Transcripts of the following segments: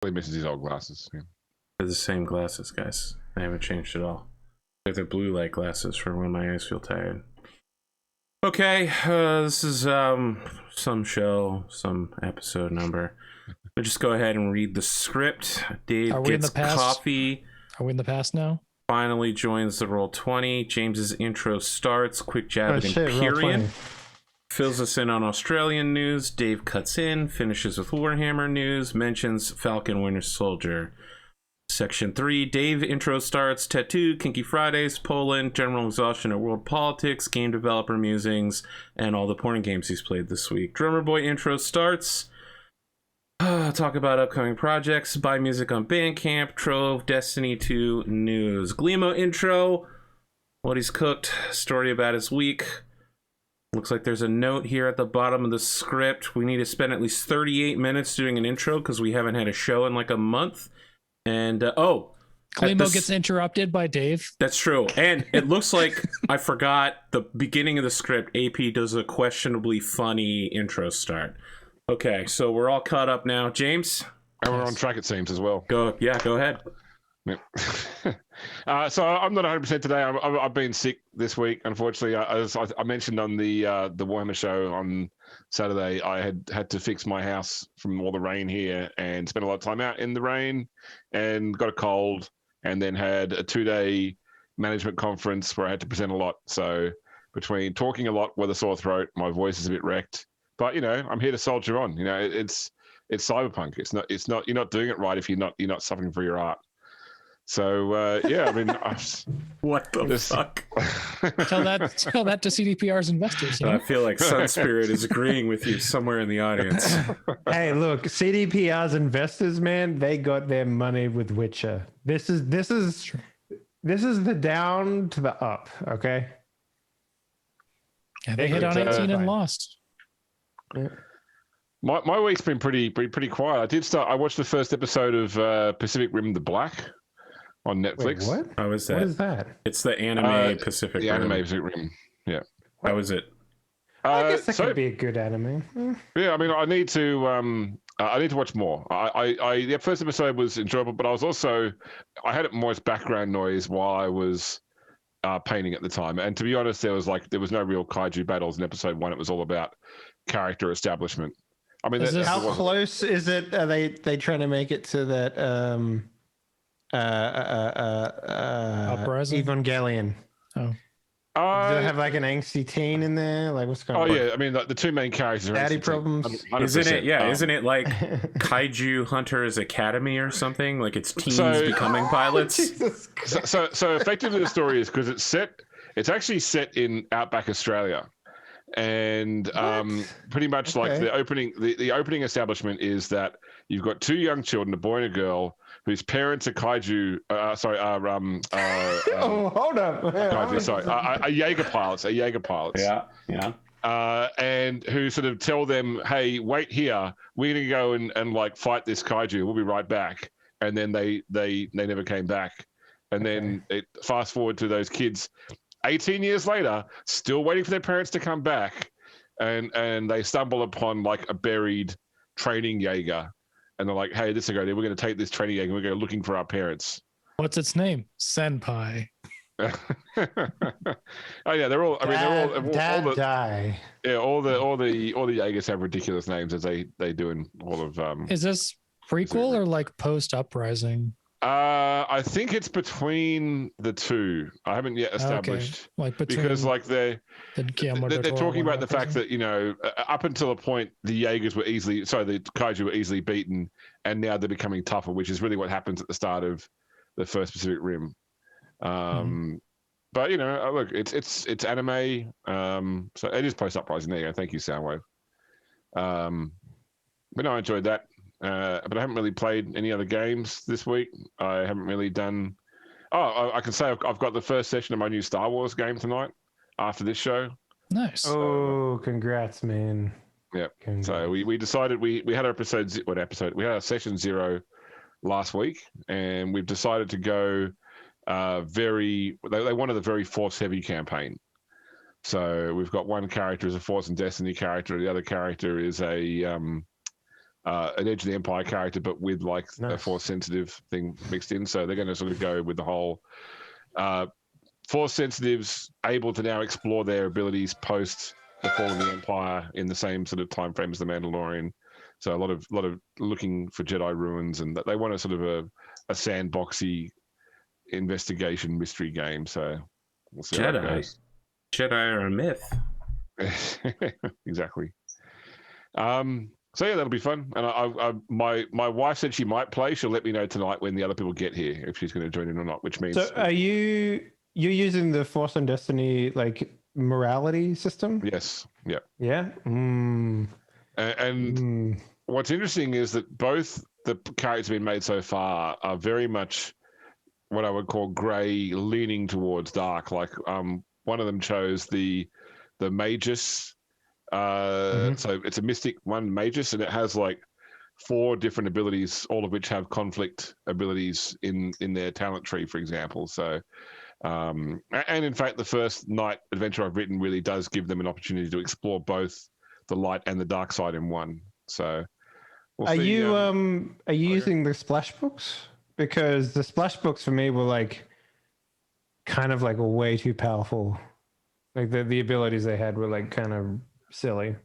He misses his old glasses. Yeah. They're the same glasses, guys. They haven't changed at all. They're blue light glasses for when my eyes feel tired. Okay, this is some show, some episode number. We'll just go ahead and read the script. Dave gets coffee. Are we in the past now? Finally joins the Roll20. James's intro starts. Quick jab at Empyrean. Fills us in on Australian news. Dave cuts in, finishes with Warhammer news, mentions Falcon Winter Soldier. Section 3, Dave intro starts. Tattoo, Kinky Fridays, Poland, general exhaustion of world politics, game developer musings, and all the porn games he's played this week. Drumurboy intro starts. Talk about upcoming projects, buy music on Bandcamp, Trove, Destiny 2 news. Glimo intro, what he's cooked, story about his week. Looks like there's a note here at the bottom of the script. We need to spend at least 38 minutes doing an intro because we haven't had a show in like a month. And Glimo gets interrupted by Dave. That's true. And it looks like I forgot the beginning of the script. AP does a questionably funny intro start. Okay, so we're all caught up now. James? And we're on track, it seems, as well. Go ahead. Yeah. So I'm not 100% today. I've been sick this week, unfortunately. As I mentioned on the Warhammer show on Saturday, I had to fix my house from all the rain here and spent a lot of time out in the rain and got a cold and then had a 2-day management conference where I had to present a lot. So between talking a lot with a sore throat, my voice is a bit wrecked. But I'm here to soldier on. It's Cyberpunk. It's not. You're not doing it right if you're not suffering for your art. So yeah, I mean, what the fuck? Tell that to CDPR's investors. I feel like Sunspirit is agreeing with you somewhere in the audience. Hey, look, CDPR's investors, man, they got their money with Witcher. This is the down to the up. Okay. Yeah, they hit on 18 and lost. Yeah. My week's been pretty quiet. I watched the first episode of Pacific Rim: The Black on Netflix. Wait, what? How is that? What is that? It's the anime Pacific Rim. The anime Pacific Rim. Yeah. How is it? I guess that could be a good anime. Yeah, I mean, I need to watch more. The first episode was enjoyable, but I had moist background noise while I was painting at the time. And to be honest, there was no real kaiju battles in episode 1. It was all about character establishment. I mean, how close is it? Are they trying to make it to that Uprising? Evangelion? Oh. Does it have like an angsty teen in there? Like what's going on? Oh yeah, I mean the two main characters are daddy problems. Isn't it? Yeah, isn't it like Kaiju Hunters Academy or something? Like it's teens becoming pilots. So effectively the story is because it's actually set in outback Australia. And pretty much like the opening establishment is that you've got two young children, a boy and a girl, whose parents are kaiju. Hold up. Kaiju, Jaeger pilots. Yeah. And who sort of tell them, hey, wait here. We're gonna go and like fight this kaiju. We'll be right back. And then they never came back. And then it fast forward to those kids 18 years later, still waiting for their parents to come back, and they stumble upon like a buried training Jaeger, and they're like, "Hey, this is a good idea. We're going to take this training Jaeger. We're going to go looking for our parents." What's its name? Senpai. Oh yeah, they're all. I mean, they're all. Die. Yeah, all the Jaegers have ridiculous names as they do in all of. Is this prequel or like post Uprising? I think it's between the two. I haven't yet established, because like they're talking about the fact that up until a point the Jaegers were the kaiju were easily beaten, and now they're becoming tougher, which is really what happens at the start of the first Pacific Rim. But look, it's anime, so it is post Uprising. There you go. Thank you, Soundwave. But no, I enjoyed that. But I haven't really played any other games this week. I haven't really done. I can say I've got the first session of my new Star Wars game tonight after this show. Nice. Oh, congrats, man. Yeah. So we decided we had our we had our session 0 last week, and we've decided to go they wanted a very force heavy campaign. So we've got one character as a Force and Destiny character, the other character is a an Edge of the Empire character, but with like a Force sensitive thing mixed in. So they're going to sort of go with the whole Force sensitives able to now explore their abilities post the fall of the Empire in the same sort of time frame as the Mandalorian. So a lot of looking for Jedi ruins, and they want a sort of a sandboxy investigation mystery game. So we'll see how it goes. Jedi are a myth. Exactly. So yeah, that'll be fun. And my wife said she might play. She'll let me know tonight when the other people get here if she's going to join in or not. Which means. So are you're using the Force and Destiny like morality system? Yes. Yeah. Yeah. And what's interesting is that both the characters being made so far are very much what I would call grey, leaning towards dark. Like one of them chose the Magus. So it's a mystic one, Magus, and it has like 4 different abilities, all of which have conflict abilities in their talent tree, for example. So, and in fact, the first night adventure I've written really does give them an opportunity to explore both the light and the dark side in one. So, are you using the splash books? Because the splash books for me were like kind of like way too powerful. Like the abilities they had were like kind of silly.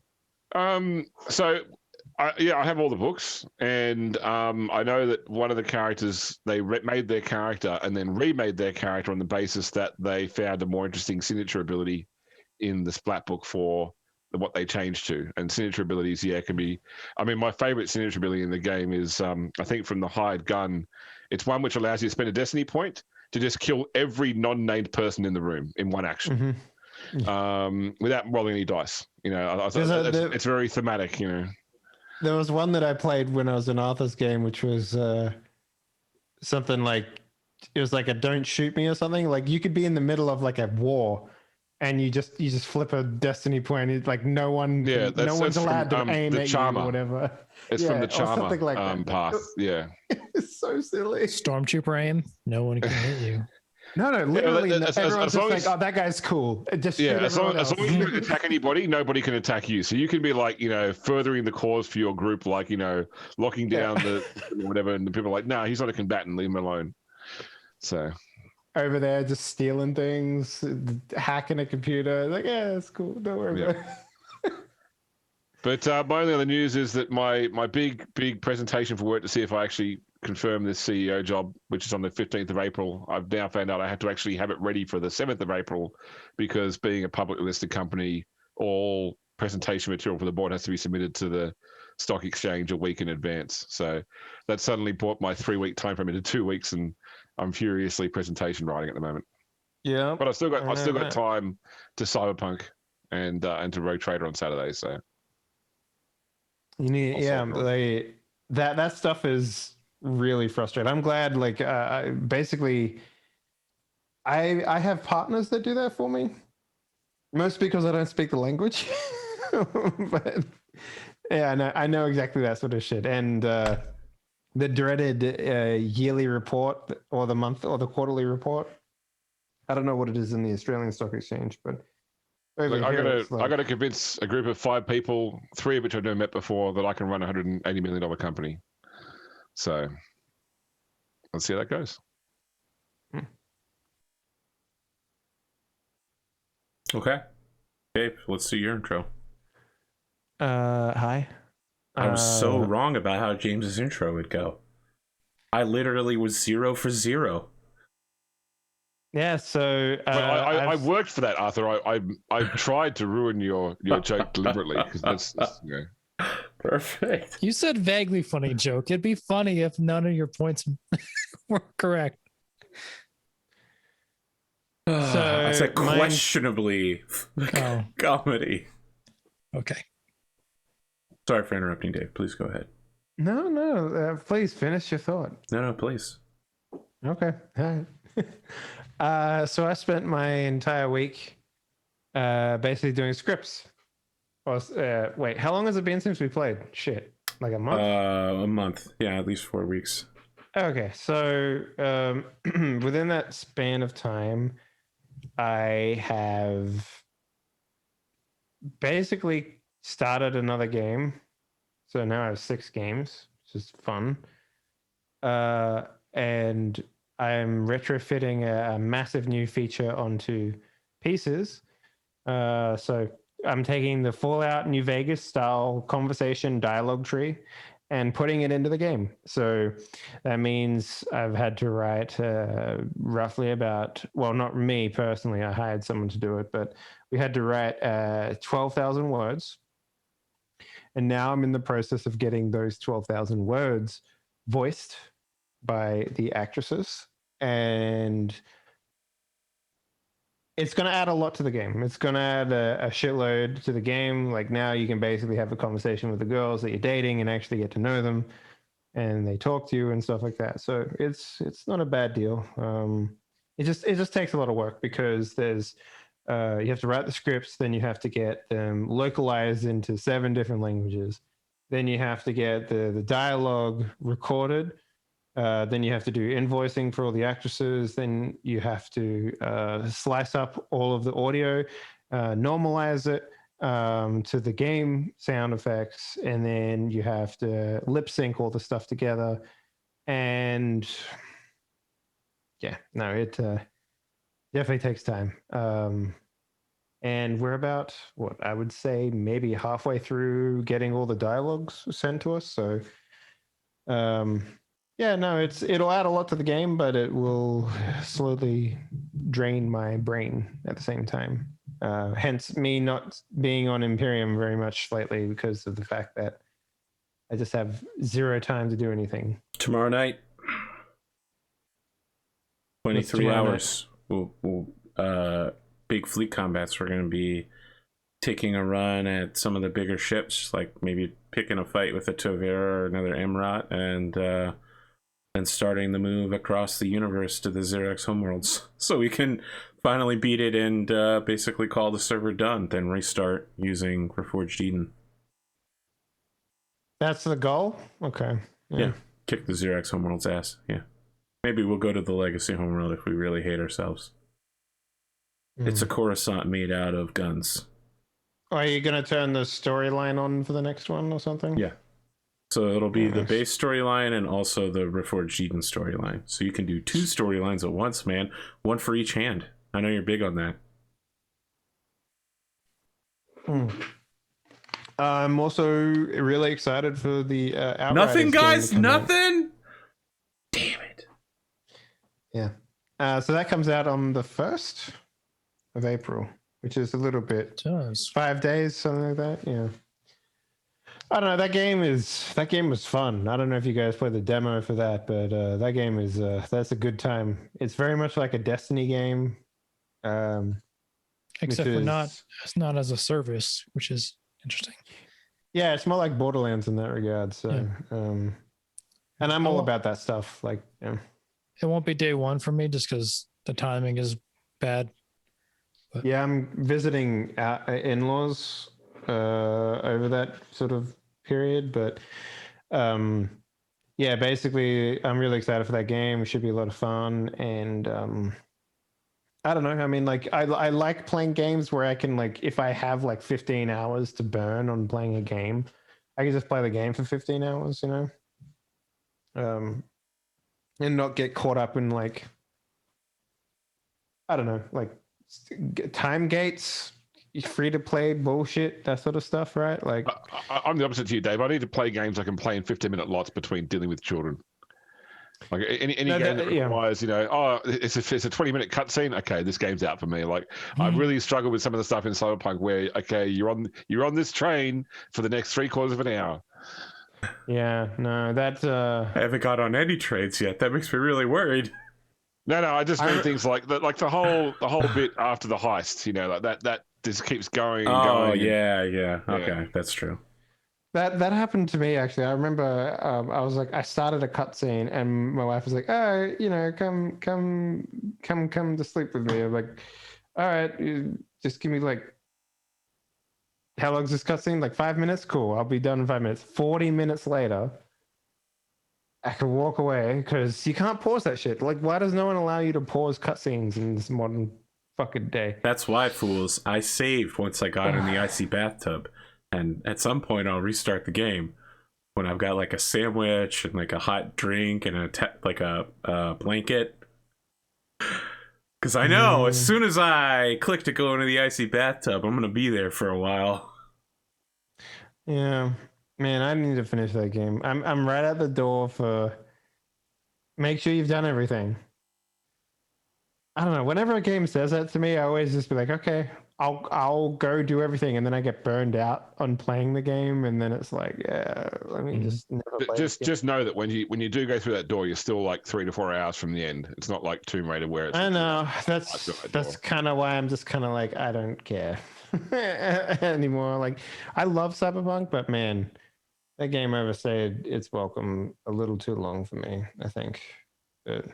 So I have all the books, and I know that one of the characters they made their character and then remade their character on the basis that they found a more interesting signature ability in the splat book for what they changed to. And signature abilities, can be. I mean, my favorite signature ability in the game is I think from the hired gun. It's one which allows you to spend a destiny point to just kill every non-named person in the room in one action. Without rolling any dice. It's very thematic. There was one that I played when I was in Arthur's game, which was something like it was like a "don't shoot me" or something. Like you could be in the middle of like a war, and you just flip a destiny point. It's like no one's allowed to aim at you or whatever. It's from the Charmer like path. Yeah, it's so silly. Stormtrooper aim. No one can hit you. No, literally, everyone's just like, "Oh, that guy's cool." Just as long as you don't attack anybody, nobody can attack you. So you can be like, furthering the cause for your group, like, locking down the whatever, and the people are like, "No, he's not a combatant. Leave him alone." So over there, just stealing things, hacking a computer. Like, yeah, that's cool. Don't worry about it. But my only other news is that my big presentation for work to see if I actually confirm this CEO job, which is on the 15th of April. I've now found out I had to actually have it ready for the 7th of April because being a publicly listed company, all presentation material for the board has to be submitted to the stock exchange a week in advance. So that suddenly brought my 3-week time frame into 2 weeks, and I'm furiously presentation writing at the moment. Yeah, but I still got time to Cyberpunk and to Rogue Trader on Saturday. So you need that stuff is really frustrating. I'm glad, like, basically, I have partners that do that for me. Most because I don't speak the language, but yeah, I know exactly that sort of shit. And the dreaded yearly report, or the month, or the quarterly report. I don't know what it is in the Australian Stock Exchange, but I got to convince a group of 5 people, 3 of which I've never met before, that I can run a $180 million company. So let's see how that goes. Okay. Babe, let's do your intro. Hi. I was so wrong about how James's intro would go. I literally was 0 for 0. Yeah, so I worked for that, Arthur. I tried to ruin your joke deliberately because that's Perfect. You said vaguely funny joke. It'd be funny if none of your points were correct. So I said questionably comedy. Okay. Sorry for interrupting, Dave. Please go ahead. No. Please finish your thought. No, please. Okay. All right. So I spent my entire week basically doing scripts. Wait, how long has it been since we played? Shit, like a month? A month. Yeah, at least 4 weeks. Okay, so within that span of time, I have basically started another game So now I have 6 games, which is fun. And I'm retrofitting a massive new feature onto pieces. So I'm taking the Fallout New Vegas style conversation dialogue tree and putting it into the game. So that means I've had to write roughly about, well, not me personally, I hired someone to do it, but we had to write 12,000 words. And now I'm in the process of getting those 12,000 words voiced by the actresses. And it's going to add a lot to the game. It's going to add a shitload to the game. Like now you can basically have a conversation with the girls that you're dating and actually get to know them, and they talk to you and stuff like that. So it's not a bad deal. It just takes a lot of work because there's you have to write the scripts, then you have to get them localized into 7 different languages. Then you have to get the dialogue recorded. Then you have to do invoicing for all the actresses. Then you have to slice up all of the audio, normalize it to the game sound effects, and then you have to lip sync all the stuff together. And yeah, no, it definitely takes time. And we're about, what I would say, maybe halfway through getting all the dialogues sent to us. So yeah, no, it'll add a lot to the game, but it will slowly drain my brain at the same time. Hence me not being on Imperium very much lately because of the fact that I just have 0 time to do anything. Tomorrow night, 23 hours. Big fleet combats. We're going to be taking a run at some of the bigger ships, like maybe picking a fight with a Covert or another Emrat, and starting the move across the universe to the Xerox homeworlds, so we can finally beat it and basically call the server done, then restart using Reforged Eden. That's the goal? Okay. Yeah. Kick the Xerox homeworld's ass. Yeah. Maybe we'll go to the Legacy homeworld if we really hate ourselves. It's a Coruscant made out of guns. Are you going to turn the storyline on for the next one or something? Yeah. So it'll be the base storyline and also the Reforged Eden storyline. So you can do 2 storylines at once, man. 1 for each hand. I know you're big on that. I'm also really excited for the Outriders. Nothing, guys? Nothing? Damn it. Yeah. So that comes out on the 1st of April, which is a little bit... 5 days, something like that. Yeah. I don't know. That game was fun. I don't know if you guys played the demo for that, but that game is that's a good time. It's very much like a Destiny game, except for it's not as a service, which is interesting. Yeah, it's more like Borderlands in that regard. So, and I'm all about that stuff. Like, yeah. It won't be day 1 for me just because the timing is bad. But. Yeah, I'm visiting in-laws over that sort of period, but yeah, basically I'm really excited for that game. It should be a lot of fun, and I don't know, I mean, like I like playing games where I can, like, if I have like 15 hours to burn on playing a game, I can just play the game for 15 hours, you know, and not get caught up in, like, I don't know, like time gates, free to play bullshit, that sort of stuff, right? Like, I'm the opposite to you, Dave. I need to play games I can play in 15-minute lots between dealing with children. Like any game that requires, you know, it's a 20-minute cutscene. Okay, this game's out for me. Like, I really struggle with some of the stuff in Cyberpunk where, okay, you're on this train for the next 3/4 of an hour. Yeah, no, that I haven't got on any trains yet. That makes me really worried. No, I just mean things like that, like the whole bit after the heist. You know, like that just keeps going and going. Oh yeah. Okay, that's true. That happened to me, actually. I remember I was like, I started a cutscene and my wife was like, oh, you know, come to sleep with me. I'm like, all right, just give me, like, how long is this cutscene? Like 5 minutes? Cool, I'll be done in 5 minutes. 40 minutes later, I could walk away because you can't pause that shit. Like, why does no one allow you to pause cutscenes in this modern fucking day? That's why, fools. I saved once I got in the icy bathtub. And at some point, I'll restart the game. when I've got like a sandwich and like a hot drink and a blanket. Because I know as soon as I click to go into the icy bathtub, I'm gonna be there for a while. Yeah, man, I need to finish that game. I'm right at the door for. Make sure you've done everything. I don't know. Whenever a game says that to me, I always just be like, okay, I'll go do everything, and then I get burned out on playing the game, and then it's like, yeah, let me just never play just know that when you do go through that door, you're still like 3 to 4 hours from the end. It's not like Tomb Raider where it's. I know that's kind of why I'm just kind of like I don't care anymore. Like I love Cyberpunk, but man, that game overstayed its welcome a little too long for me, I think. But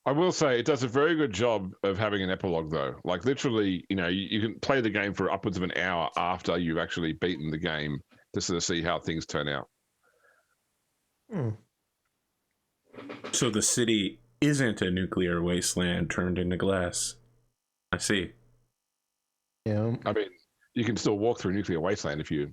I will say it does a very good job of having an epilogue, though. Like literally, you can play the game for upwards of an hour after you've actually beaten the game to sort of see how things turn out. So the city isn't a nuclear wasteland turned into glass. I see. Yeah. I mean, you can still walk through a nuclear wasteland if you...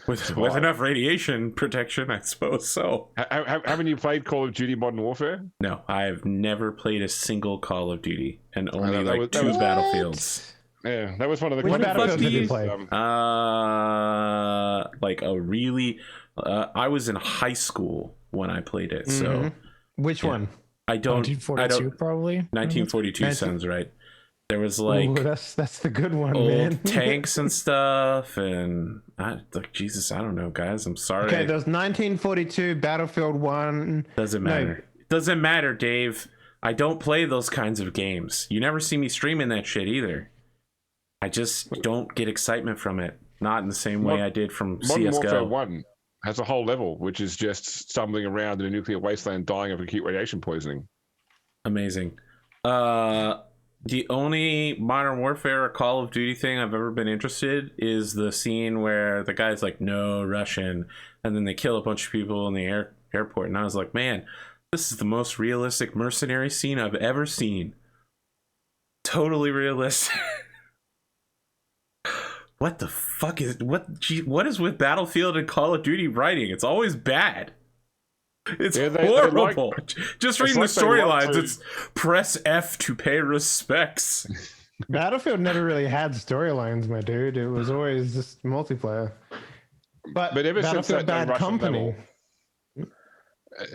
With enough radiation protection, I suppose so. Haven't you played Call of Duty Modern Warfare? No, I've never played a single Call of Duty, and only two Battlefields. Yeah, that was one of the... Which Battlefield did you play? Like a really... I was in high school when I played it, so... Which one? I don't... 1942, probably? 1942 sounds right. There was like... Ooh, that's the good one, old man. tanks and stuff, and... Jesus, I don't know, guys. I'm sorry. Okay, there's 1942, Battlefield 1... Doesn't matter. Doesn't matter, Dave. I don't play those kinds of games. You never see me streaming that shit either. I just don't get excitement from it. Not in the same way I did from CSGO. Modern Warfare 1 has a whole level, which is just stumbling around in a nuclear wasteland dying of acute radiation poisoning. Amazing. The only Modern Warfare or Call of Duty thing I've ever been interested is the scene where the guy's like, no, Russian, and then they kill a bunch of people in the airport. And I was like, man, this is the most realistic mercenary scene I've ever seen. Totally realistic. What the fuck is... What is with Battlefield and Call of Duty writing? It's always bad. It's horrible. Just reading the storylines, it's press F to pay respects. Battlefield never really had storylines, my dude. It was always just multiplayer. But ever since that Bad Company...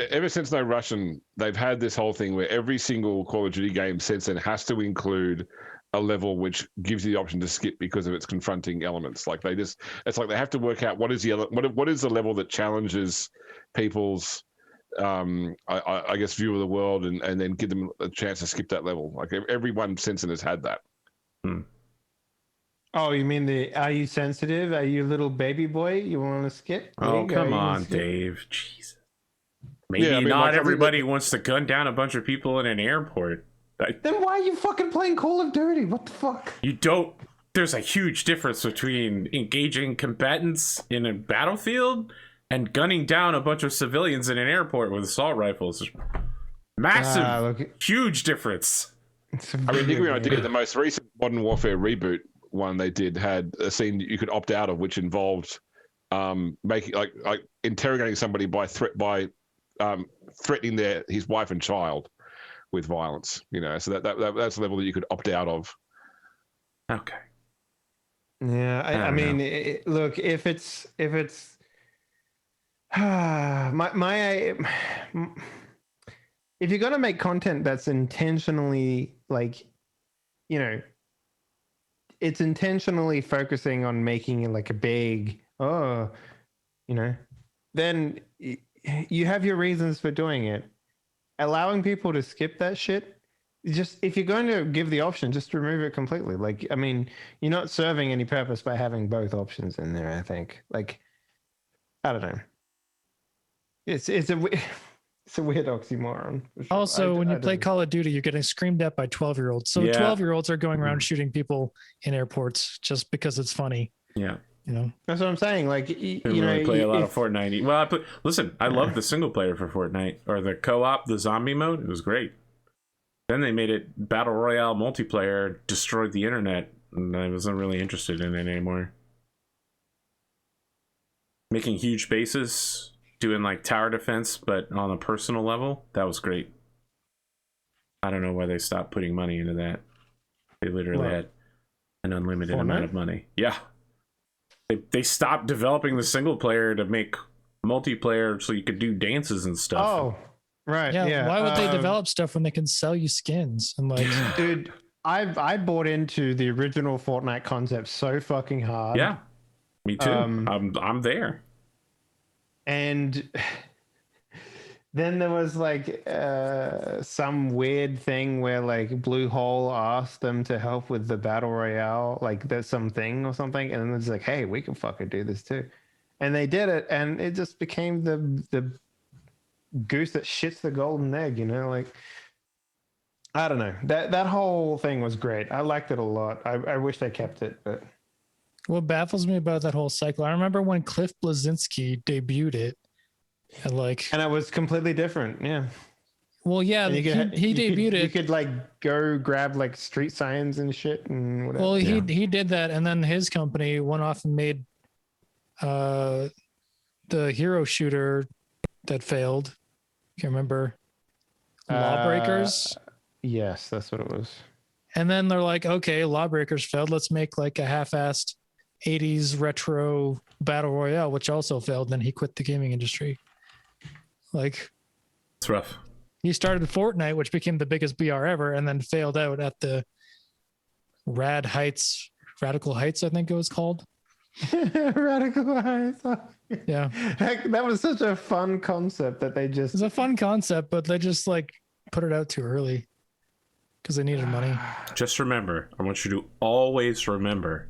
Ever since No Russian, they've had this whole thing where every single Call of Duty game since then has to include a level which gives you the option to skip because of its confronting elements. Like it's like they have to work out what is the level that challenges people's I guess view of the world and then give them a chance to skip that level. Like everyone since then has had that. Oh, you mean are you sensitive? Are you a little baby boy? You want to skip? Oh, come on, Dave. Jesus. Maybe not everybody wants to gun down a bunch of people in an airport. Then why are you fucking playing Call of Duty? What the fuck? You don't... There's a huge difference between engaging combatants in a battlefield and gunning down a bunch of civilians in an airport with assault rifles. Massive, huge difference. I mean, you idea the most recent Modern Warfare reboot one they did had a scene you could opt out of, which involved making like interrogating somebody by threatening his wife and child with violence. So that's a level that you could opt out of. Okay. Yeah, I mean, look, if it's if you're gonna make content that's intentionally it's intentionally focusing on making it like a big then you have your reasons for doing it. Allowing people to skip that shit, just if you're going to give the option, just remove it completely. Like, I mean, you're not serving any purpose by having both options in there, I think. Like, I don't know. It's a weird oxymoron. Sure. Also, when you play Call of Duty, you're getting screamed at by 12-year-olds. So 12-year-olds are going around shooting people in airports just because it's funny. Yeah. That's what I'm saying. Like, I play a lot of Fortnite. Well, I love the single player for Fortnite, or the co-op, the zombie mode. It was great. Then they made it battle royale multiplayer, destroyed the internet, and I wasn't really interested in it anymore. Making huge bases, doing like tower defense, but on a personal level. That was great. I don't know why they stopped putting money into that. They literally had an unlimited amount of money. Yeah. They stopped developing the single player to make multiplayer so you could do dances and stuff. Oh, right. Yeah. Why would they develop stuff when they can sell you skins? And like, dude, I bought into the original Fortnite concept so fucking hard. Yeah, me too. I'm there. And then there was like some weird thing where like Blue Hole asked them to help with the battle royale, like there's something or something, and then it's like, hey, we can fucking do this too, and they did it, and it just became the goose that shits the golden egg, you know, like. I don't know. That whole thing was great. I liked it a lot. I wish they kept it, but what baffles me about that whole cycle, I remember when Cliff Bleszinski debuted it, and it was completely different. Yeah. Well, yeah, he debuted it. You could like go grab like street signs and shit and whatever. Well, he did that, and then his company went off and made the hero shooter that failed. Can't remember. Lawbreakers. Yes, that's what it was. And then they're like, okay, Lawbreakers failed. Let's make like a half-assed 80s retro battle royale, which also failed. Then he quit the gaming industry. Like, it's rough. He started Fortnite, which became the biggest BR ever, and then failed out at the Radical Heights, I think it was called. Radical Heights. Yeah. Heck, that was such a fun concept that they just... It was a fun concept, but they just like put it out too early because they needed money. Just remember, I want you to always remember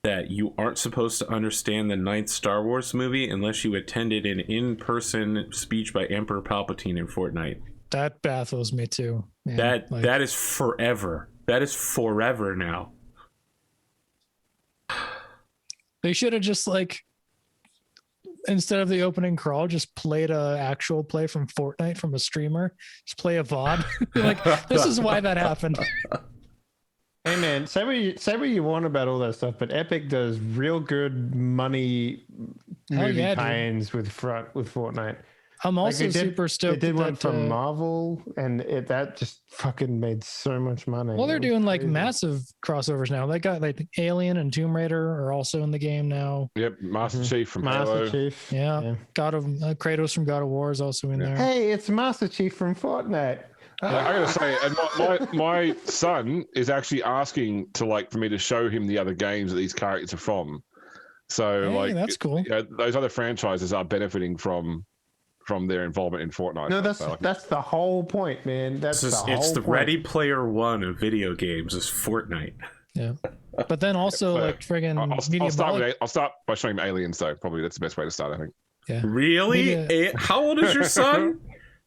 that you aren't supposed to understand the 9th Star Wars movie unless you attended an in-person speech by Emperor Palpatine in Fortnite. That baffles me too. Man. That is forever. That is forever now. They should have just like, instead of the opening crawl, just played a actual play from Fortnite from a streamer. Just play a VOD. Like, this is why that happened. Hey man, say what you want about all that stuff, but Epic does real good money movie tie-ins with Fortnite. I'm also super stoked. They did one from Marvel, and that just fucking made so much money. Well, they're doing like massive crossovers now. They got like Alien and Tomb Raider are also in the game now. Yep, Master Chief from Halo. Chief. Yeah. Kratos from God of War is also in there. Hey, it's Master Chief from Fortnite. I gotta say, and my son is actually asking for me to show him the other games that these characters are from. So hey, that's cool. You know, those other franchises are benefiting from their involvement in Fortnite. No, that's the whole point, man. It's the Ready Player One of video games is Fortnite. Yeah, but then also like friggin' I'll start by showing him Aliens though. Probably that's the best way to start, I think. Yeah. Really? How old is your son?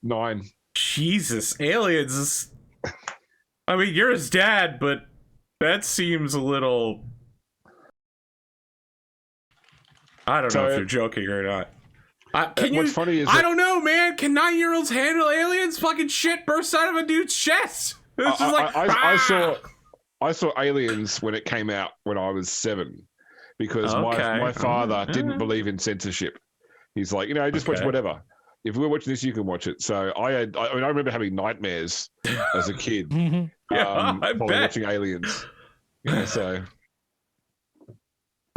9. Jesus, Aliens is... I mean, you're his dad, but that seems a little... I don't know if you're joking or not. What's funny is I don't know, man. Can 9-year-olds handle aliens? Fucking shit bursts out of a dude's chest. It's just like I saw Aliens when it came out when I was 7, because my father didn't believe in censorship. He's like, just watch whatever. If we're watching this, you can watch it. So I remember having nightmares as a kid. I bet. Watching Aliens. So.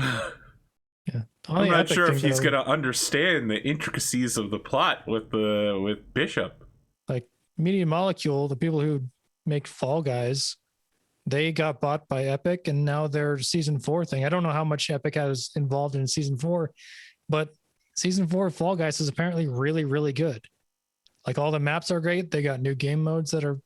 Yeah. I'm not sure if he's gonna understand the intricacies of the plot with Bishop. Like Media Molecule, the people who make Fall Guys, they got bought by Epic, and now their season 4 thing. I don't know how much Epic has involved in season 4, but season 4 of Fall Guys is apparently really, really good. Like all the maps are great. They got new game modes that are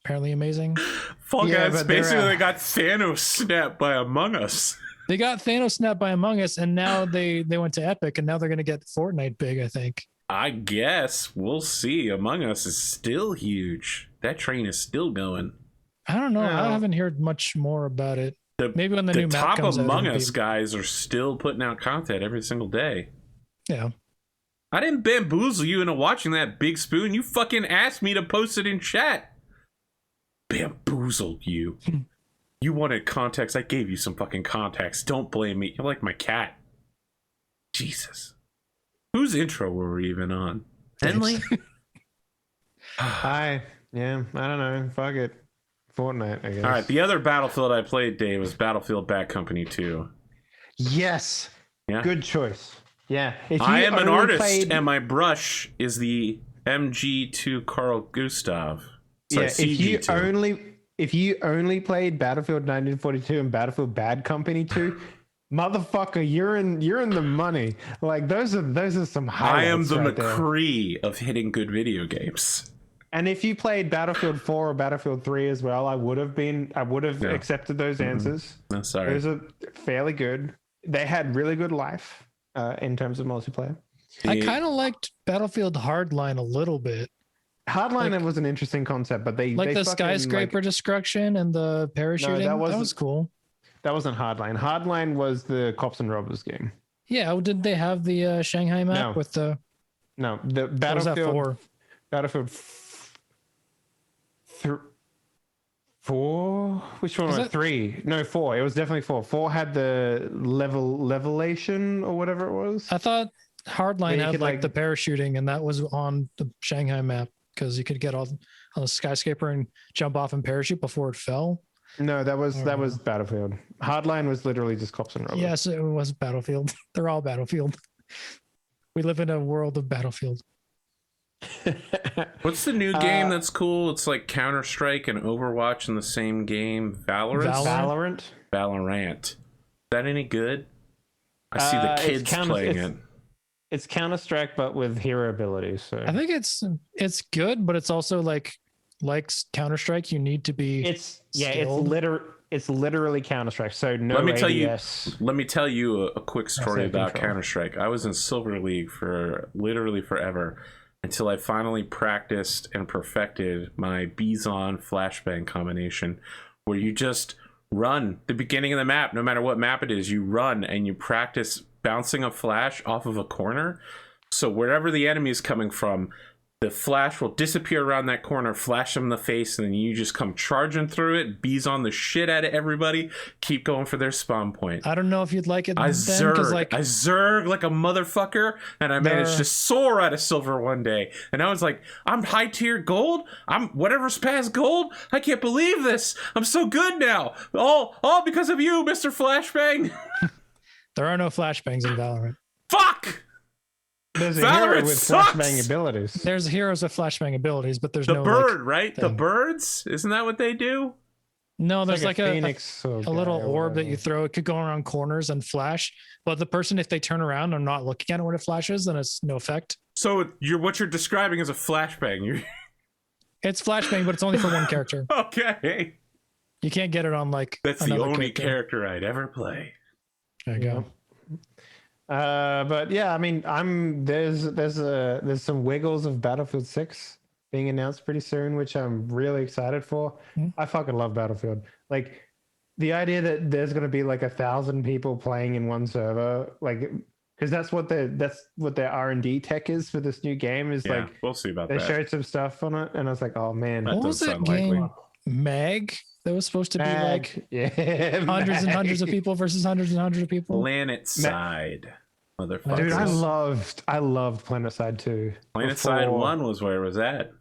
apparently amazing. Fall Guys basically got Thanos snapped by Among Us. They got Thanos snapped by Among Us, and now they went to Epic, and now they're going to get Fortnite big, I think. I guess. We'll see. Among Us is still huge. That train is still going. I don't know. I haven't heard much more about it. Maybe when the new map comes out. The top Among Us guys are still putting out content every single day. Yeah. I didn't bamboozle you into watching that Big Spoon. You fucking asked me to post it in chat. Bamboozled you. You wanted context. I gave you some fucking context. Don't blame me. You're like my cat. Jesus. Whose intro were we even on? Henley? I don't know. Fuck it. Fortnite, I guess. All right, the other Battlefield I played, Dave, was Battlefield Bad Company 2. Yes. Yeah. Good choice. Yeah. I am an artist, and my brush is the MG2 Carl Gustav. Sorry, if you only played Battlefield 1942 and Battlefield Bad Company 2, motherfucker, you're in the money. Like those are some highlights. I am the right McCree of hitting good video games. And if you played Battlefield 4 or Battlefield 3 as well, I would have accepted those answers. No, sorry. Those are fairly good. They had really good life in terms of multiplayer. I kind of liked Battlefield Hardline a little bit. Hardline was an interesting concept, but they the skyscraper destruction and the parachuting. No, that was cool. That wasn't Hardline. Hardline was the cops and robbers game. Yeah, did they have the Shanghai map with the? No, the Battlefield. Battlefield 4. Which one was it? 3? No, 4. It was definitely 4. 4 had the levelation or whatever it was. I thought Hardline had the parachuting, and that was on the Shanghai map because you could get on a skyscraper and jump off and parachute before it fell. No, that was Battlefield. Hardline was literally just cops and robbers. Yes, it was Battlefield. They're all Battlefield. We live in a world of Battlefield. What's the new game that's cool? It's like Counter-Strike and Overwatch in the same game. Valorant. Is that any good? I see the kids playing it. It's Counter-Strike, but with hero abilities. So I think it's good, but it's also like Counter-Strike. You need to be. It's literally Counter-Strike. So no ADS. Let me tell you a quick story about Counter-Strike. I was in Silver League for literally forever, until I finally practiced and perfected my Bison flashbang combination, where you just run the beginning of the map, no matter what map it is, you run and you practice bouncing a flash off of a corner. So wherever the enemy is coming from, the flash will disappear around that corner, flash them in the face, and then you just come charging through it, Bison the shit out of everybody, keep going for their spawn point. I don't know if you'd like it. I zerg like a motherfucker, and I managed to soar out of silver one day. And I was like, I'm high tier gold. I'm whatever's past gold. I can't believe this. I'm so good now. All because of you, Mr. Flashbang. There are no flashbangs in Valorant. Fuck. There's a hero with flashbang abilities. There's heroes with flashbang abilities, but there's no bird, right? Thing. The birds? Isn't that what they do? No, there's like a phoenix, a little orb that you throw. It could go around corners and flash, but the person, if they turn around and not looking at it when it flashes, then it's no effect. So what you're describing is a flashbang. It's flashbang, but it's only for one character. Okay. You can't get it on That's the only character I'd ever play. There you go. But yeah, I mean, there's some wiggles of Battlefield 6 being announced pretty soon, which I'm really excited for. I fucking love Battlefield. Like the idea that there's going to be like 1,000 people playing in one server, like, because that's what their R&D tech is for this new game. Is like, we'll see about that. They showed some stuff on it, and I was like, oh man, what was that game? Mag? That was supposed to be hundreds and hundreds of people versus hundreds and hundreds of people. PlanetSide. Motherfuckers. Dude, I loved PlanetSide 2. PlanetSide 1 was where it was at.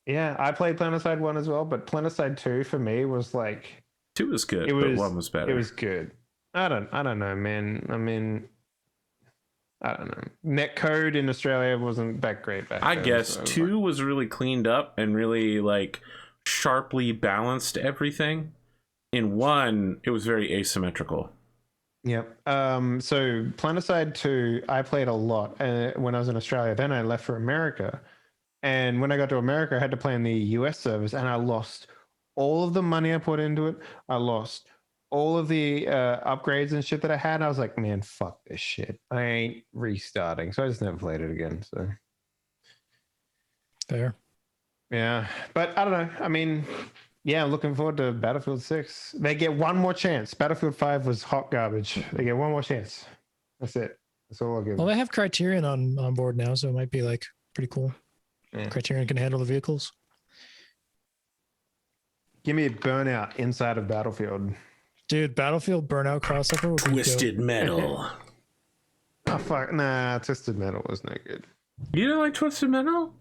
Yeah, I played PlanetSide 1 as well, but PlanetSide 2 for me was like 2 was good, but 1 was better. It was good. I don't know, man. I mean, I don't know. Netcode in Australia wasn't that great back then. I guess 2 was really cleaned up and really like sharply balanced everything. In 1, it was very asymmetrical. Yep. So PlanetSide 2, I played a lot when I was in Australia. Then I left for America. And when I got to America, I had to play in the US servers, and I lost all of the money I put into it. I lost all of the upgrades and shit that I had. I was like, man, fuck this shit. I ain't restarting. So I just never played it again. So fair. Yeah. But I don't know. I mean, yeah, I'm looking forward to Battlefield 6. They get one more chance. Battlefield 5 was hot garbage. They get one more chance. That's it. That's all I'll give them. Well, they have Criterion on board now, so it might be like pretty cool. Yeah. Criterion can handle the vehicles. Give me a Burnout inside of Battlefield. Dude, Battlefield Burnout crossover would be Twisted dope. Metal. Oh fuck, nah, Twisted Metal was no good. You don't like Twisted Metal?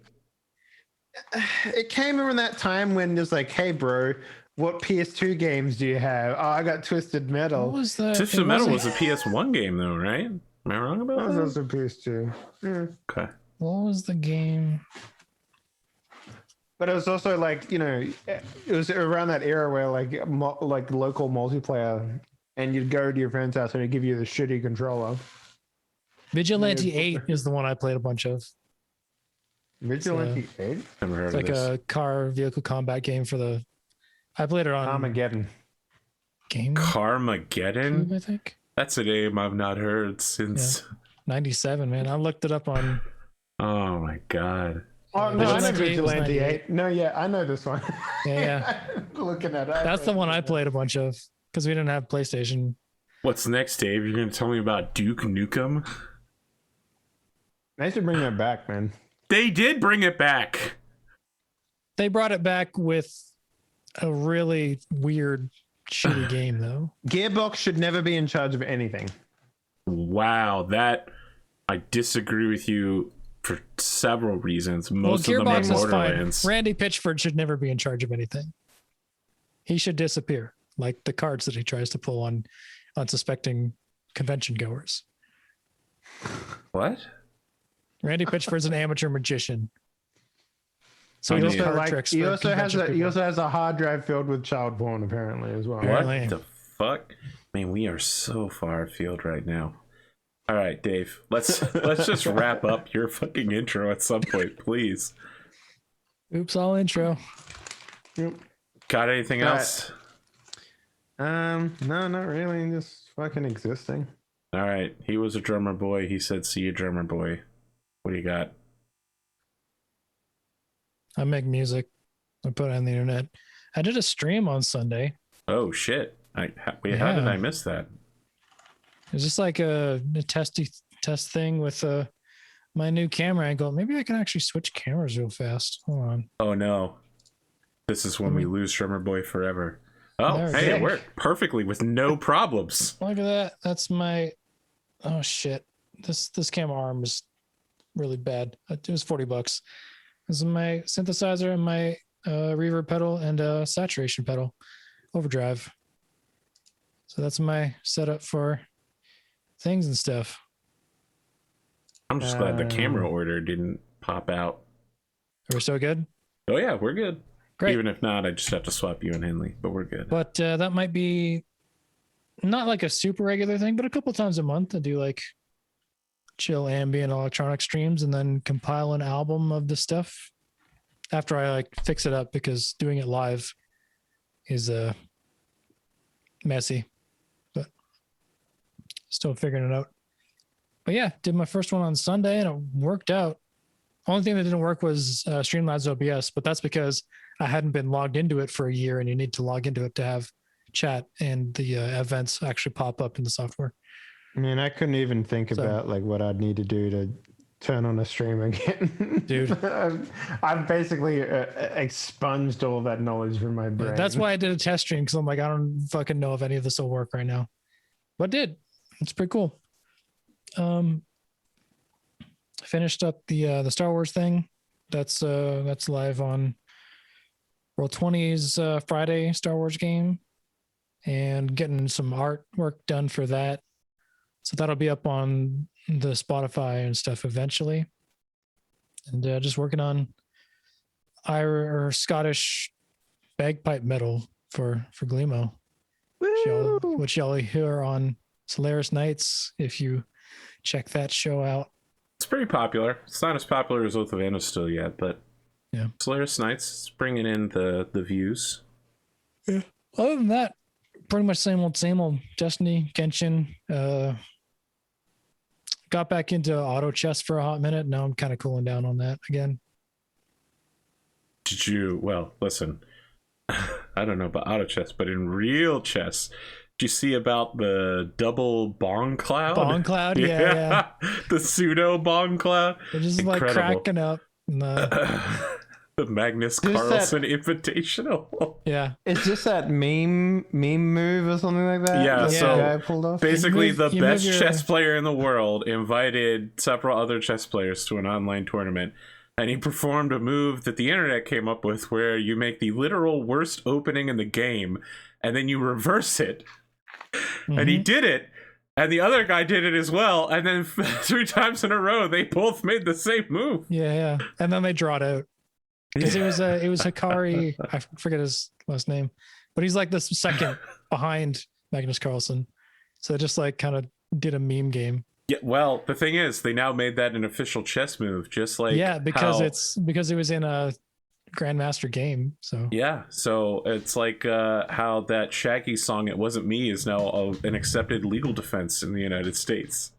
It came around that time when it was like, hey bro, what PS2 games do you have? Oh, I got Twisted Metal. What was that? Twisted Metal was a PS1 game though, right? Am I wrong about that? That was also PS2. Yeah. Okay. What was the game? But it was also like, you know, it was around that era where like local multiplayer, and you'd go to your friend's house and they'd give you the shitty controller. Vigilante 8 is the one I played a bunch of. Vigilante 8? Never heard It's of like this. a car vehicle combat game for the. I played it on Armageddon. Game Carmageddon? I think. That's a name I've not heard since. 97, man. I looked it up on. Oh my god. Oh no, I know Vigilante 8 was Vigilante 98. 8. No, yeah, I know this one. Yeah. Looking at it. That's the one I played a bunch of because we didn't have PlayStation. What's next, Dave? You're gonna tell me about Duke Nukem? They should bring that back, man. They did bring it back. They brought it back with a really weird, shitty game, though. Gearbox should never be in charge of anything. Wow, that I disagree with you for several reasons. Most of them Gearbox are is fine. Borderlands. Randy Pitchford should never be in charge of anything. He should disappear, like the cards that he tries to pull on unsuspecting convention goers. What? Randy Pitchford's an amateur magician. So I he mean, does card Like, tricks. he for also has convention people. a hard drive filled with child porn apparently as well. Apparently. What the fuck? Man, we are so far afield right now. All right, Dave. Let's just wrap up your fucking intro at some point, please. Oops, all intro. Yep. Got anything else? No, not really. Just fucking existing. All right. He was a drummer boy. He said, "See you, drummer boy." What do you got? I make music. I put it on the internet. I did a stream on Sunday. Oh shit! Wait, how did Yeah. I miss that? It was just like a test thing with my new camera angle. Maybe I can actually switch cameras real fast. Hold on. Oh no! This is when we lose drummer boy forever. Oh, There we hey, go. it worked perfectly with no problems. Look at that. That's my. Oh shit! This camera arm is really bad. It was $40. This is my synthesizer and my reverb pedal and saturation pedal, overdrive. So that's my setup for things and stuff. I'm just glad the camera order didn't pop out. Are we still good? Oh yeah, we're good. Great. Even if not, I just have to swap you and Henley, but we're good. But that might be not like a super regular thing, but a couple times a month I do like chill ambient electronic streams and then compile an album of the stuff after I like fix it up because doing it live is messy, but still figuring it out. But yeah, did my first one on Sunday and it worked out. Only thing that didn't work was Streamlabs OBS, but that's because I hadn't been logged into it for a year and you need to log into it to have chat and the events actually pop up in the software. I mean, I couldn't even think about like what I'd need to do to turn on a stream again. Dude. I've basically expunged all of that knowledge from my brain. That's why I did a test stream because I'm like, I don't fucking know if any of this will work right now. But it did. It's pretty cool. Finished up the Star Wars thing. That's live on Roll20's Friday Star Wars game and getting some artwork done for that. So that'll be up on the Spotify and stuff eventually. And just working on Scottish bagpipe metal for Glimo, which y'all hear on Solaris Nights if you check that show out. It's pretty popular. It's not as popular as Oath of Anno still yet, but yeah, Solaris Nights is bringing in the views. Yeah. Other than that, pretty much same old Destiny, Genshin. Got back into auto chess for a hot minute. Now I'm kind of cooling down on that again. Did you? Well, listen. I don't know about auto chess, but in real chess, did you see about the double bong cloud? Bong cloud, yeah. The pseudo bong cloud. They're just Incredible. like cracking up. The The Magnus Carlsen Invitational. Yeah. It's just that meme move or something like that. Yeah, so guy pulled off. basically the best chess player in the world invited several other chess players to an online tournament, and he performed a move that the internet came up with where you make the literal worst opening in the game and then you reverse it. And he did it, and the other guy did it as well, and then 3 times in a row they both made the same move. Yeah. And then they draw it out. Because it was Hikari, I forget his last name, but he's like the second behind Magnus Carlsen. So they just like kind of did a meme game. Yeah, well, the thing is, they now made that an official chess move, just like because it was in a Grandmaster game. So yeah, so it's like how that Shaggy song "It Wasn't Me" is now an accepted legal defense in the United States.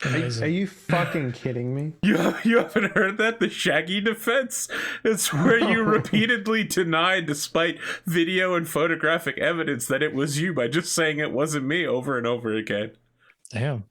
Are you fucking kidding me? You haven't heard that? The Shaggy defense? It's where you repeatedly deny, despite video and photographic evidence, that it was you by just saying it wasn't me over and over again. Damn.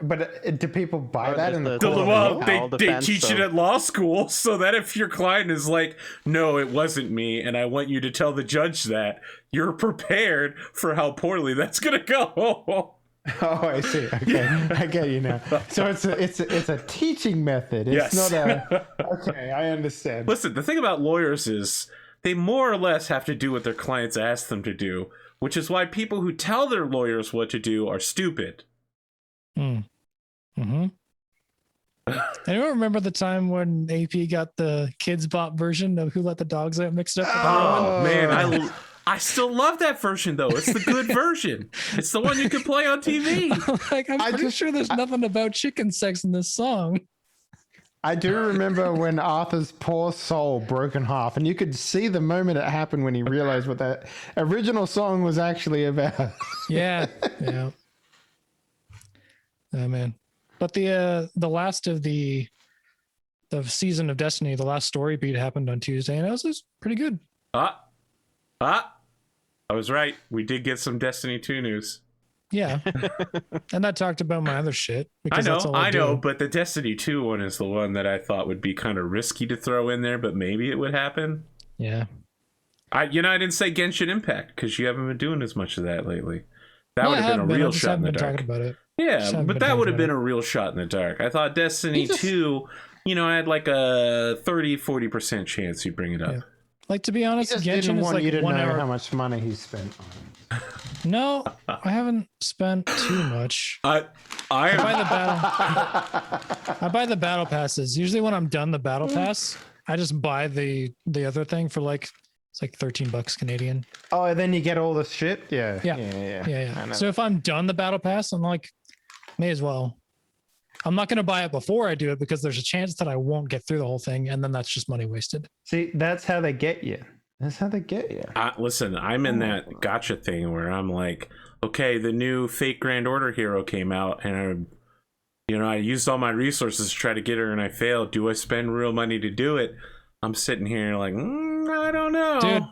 But do people buy that in the well, they teach it at law school, so that if your client is like, no, it wasn't me, and I want you to tell the judge that, you're prepared for how poorly that's gonna go. Oh, I see. Okay, I get you now. So it's a teaching method. It's not a. Okay, I understand. Listen, the thing about lawyers is they more or less have to do what their clients ask them to do, which is why people who tell their lawyers what to do are stupid. Anyone remember the time when AP got the Kids Bop version of Who Let the Dogs Out mixed up? Oh man, I still love that version though. It's the good version. It's the one you can play on TV. I'm pretty sure there's nothing about chicken sex in this song. I do remember when Arthur's poor soul broke in half, and you could see the moment it happened when he realized what that original song was actually about. Yeah. Oh man. But the last of the season of Destiny, the last story beat happened on Tuesday, and it was pretty good. I was right. We did get some Destiny 2 news. Yeah. And that talked about my other shit. I know, but the Destiny 2 one is the one that I thought would be kind of risky to throw in there, but maybe it would happen. Yeah. I didn't say Genshin Impact because you haven't been doing as much of that lately. That would have been a real shot in the dark. Talking about it. Yeah, but that would have been a real shot in the dark. I thought Destiny 2, I had like a 30-40% chance you'd bring it up. Yeah. Like, to be honest, Genshin didn't want you to know 1 hour. How much money he spent on it. No, I haven't spent too much. I buy the battle passes. Usually when I'm done the battle pass, I just buy the other thing for like it's like $13 Canadian. Oh, and then you get all the shit? Yeah. So if I'm done the battle pass, I'm like, may as well. I'm not going to buy it before I do it because there's a chance that I won't get through the whole thing, and then that's just money wasted. See, that's how they get you. Listen, I'm in that gotcha thing where I'm like, okay, the new Fate Grand Order hero came out, and I used all my resources to try to get her, and I failed. Do I spend real money to do it? I'm sitting here like, I don't know. Dude,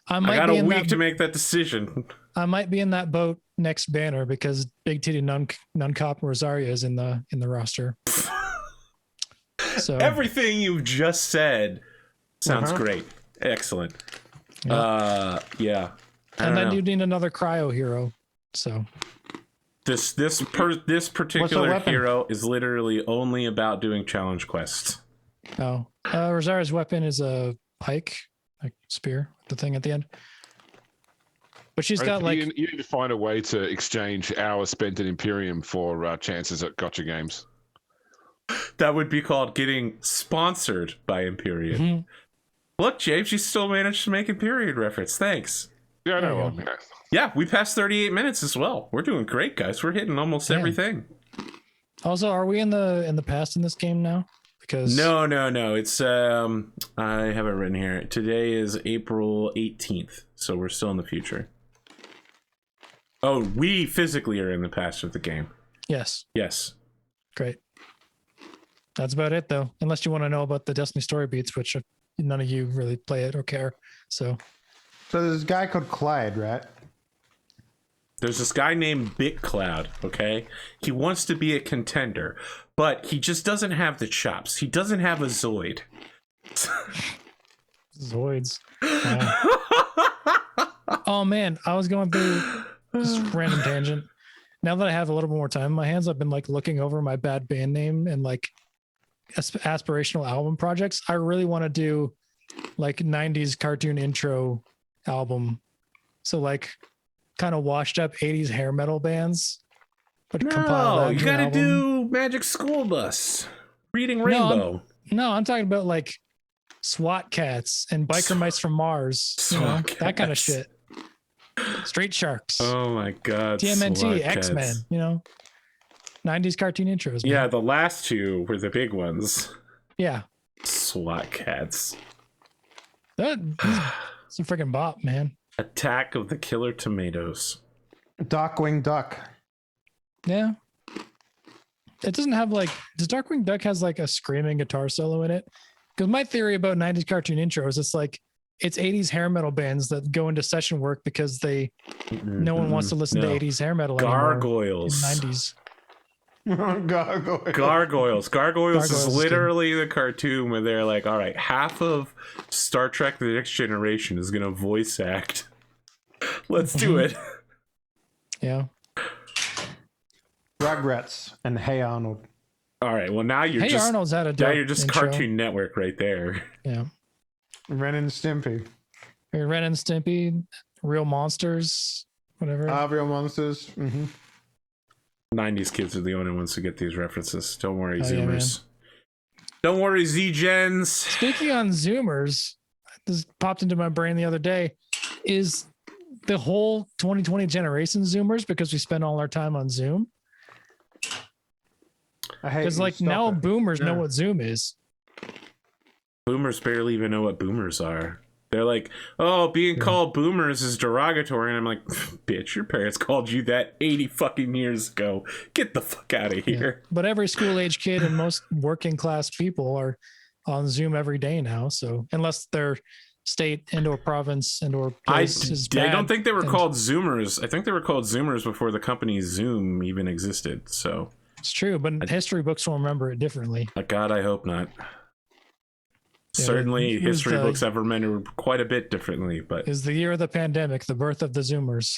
I got a week to make that decision. I might be in that boat next banner because Big Titty Non-Cop Rosaria is in the roster. So everything you've just said sounds great. Excellent. Yeah. And then you need another cryo hero. So this particular hero is literally only about doing challenge quests. Oh, Rosaria's weapon is a pike, like spear, the thing at the end. But she's got like you need to find a way to exchange hours spent at Imperium for chances at gotcha games. That would be called getting sponsored by Imperium. Mm-hmm. Look, James, you still managed to make Imperium reference. Thanks. Yeah, I know. Yeah, we passed 38 minutes as well. We're doing great, guys. We're hitting almost everything. Also, are we in the past in this game now? Because no. It's I have it written here. Today is April 18th, so we're still in the future. Oh, we physically are in the past of the game. Yes. Great. That's about it, though. Unless you want to know about the Destiny story beats, which none of you really play it or care. So there's this guy called Clyde, right? There's this guy named BitCloud, okay? He wants to be a contender, but he just doesn't have the chops. He doesn't have a Zoid. Zoids. Oh man, I was going through just random tangent. Now that I have a little more time in my hands, I've been like looking over my bad band name and like aspirational album projects. I really want to do like 90s cartoon intro album. So like kind of washed up 80s hair metal bands. But no, you gotta do Magic School Bus, Reading Rainbow. No, I'm talking about like SWAT Cats and Biker Mice from Mars. That kind of shit. Street Sharks. Oh my god. TMNT, X-Men, 90s cartoon intros. Man. Yeah, the last two were the big ones. Yeah. SWAT Cats. It's a freaking bop, man. Attack of the Killer Tomatoes. Darkwing Duck. Yeah. It doesn't have like, does Darkwing Duck has like a screaming guitar solo in it? Because my theory about 90s cartoon intros, it's like, it's 80s hair metal bands that go into session work because no one wants to listen to 80s hair metal Gargoyles. anymore in 90s. Gargoyles is literally the cartoon where they're like, all right, half of Star Trek The Next Generation is going to voice act. Let's do it. Yeah. Rugrats and Hey Arnold. All right, well now you're Arnold's had a dope intro. Cartoon Network right there. Yeah. Ren and Stimpy. Ren and Stimpy, Real Monsters, whatever. Real Monsters. Mm-hmm. 90s kids are the only ones who get these references. Don't worry, Zoomers. Don't worry, Z-Gens. Speaking on Zoomers, this popped into my brain the other day, is the whole 2020 generation Zoomers because we spend all our time on Zoom. Because like now boomers know what Zoom is. Boomers barely even know what boomers are. They're like, oh, being called boomers is derogatory. And I'm like, bitch, your parents called you that 80 fucking years ago. Get the fuck out of here. Yeah. But every school age kid and most working class people are on Zoom every day now. So unless their state and or province and or place is bad, I don't think they were called Zoomers. I think they were called Zoomers before the company Zoom even existed. So it's true, but history books will remember it differently. God, I hope not. Yeah, certainly history books have remembered quite a bit differently, but is the year of the pandemic, the birth of the Zoomers.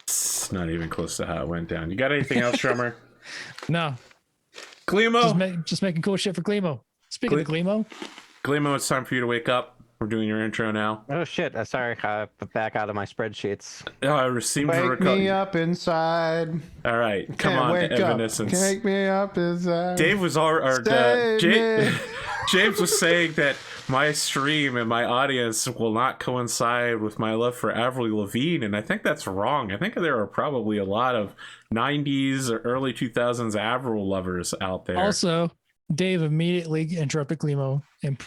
It's not even close to how it went down. You got anything else, Drummer? No. Glimo? Just making cool shit for Glimo. Speaking of Glimo. Glimo, it's time for you to wake up. We're doing your intro now. Oh shit! Sorry, back out of my spreadsheets. I received Wake me up inside. All right, come on, Evanescence. Wake me up inside. Dave was James was saying that my stream and my audience will not coincide with my love for Avril Lavigne, and I think that's wrong. I think there are probably a lot of 90s or early 2000s Avril lovers out there. Also, Dave immediately interrupted Glimo and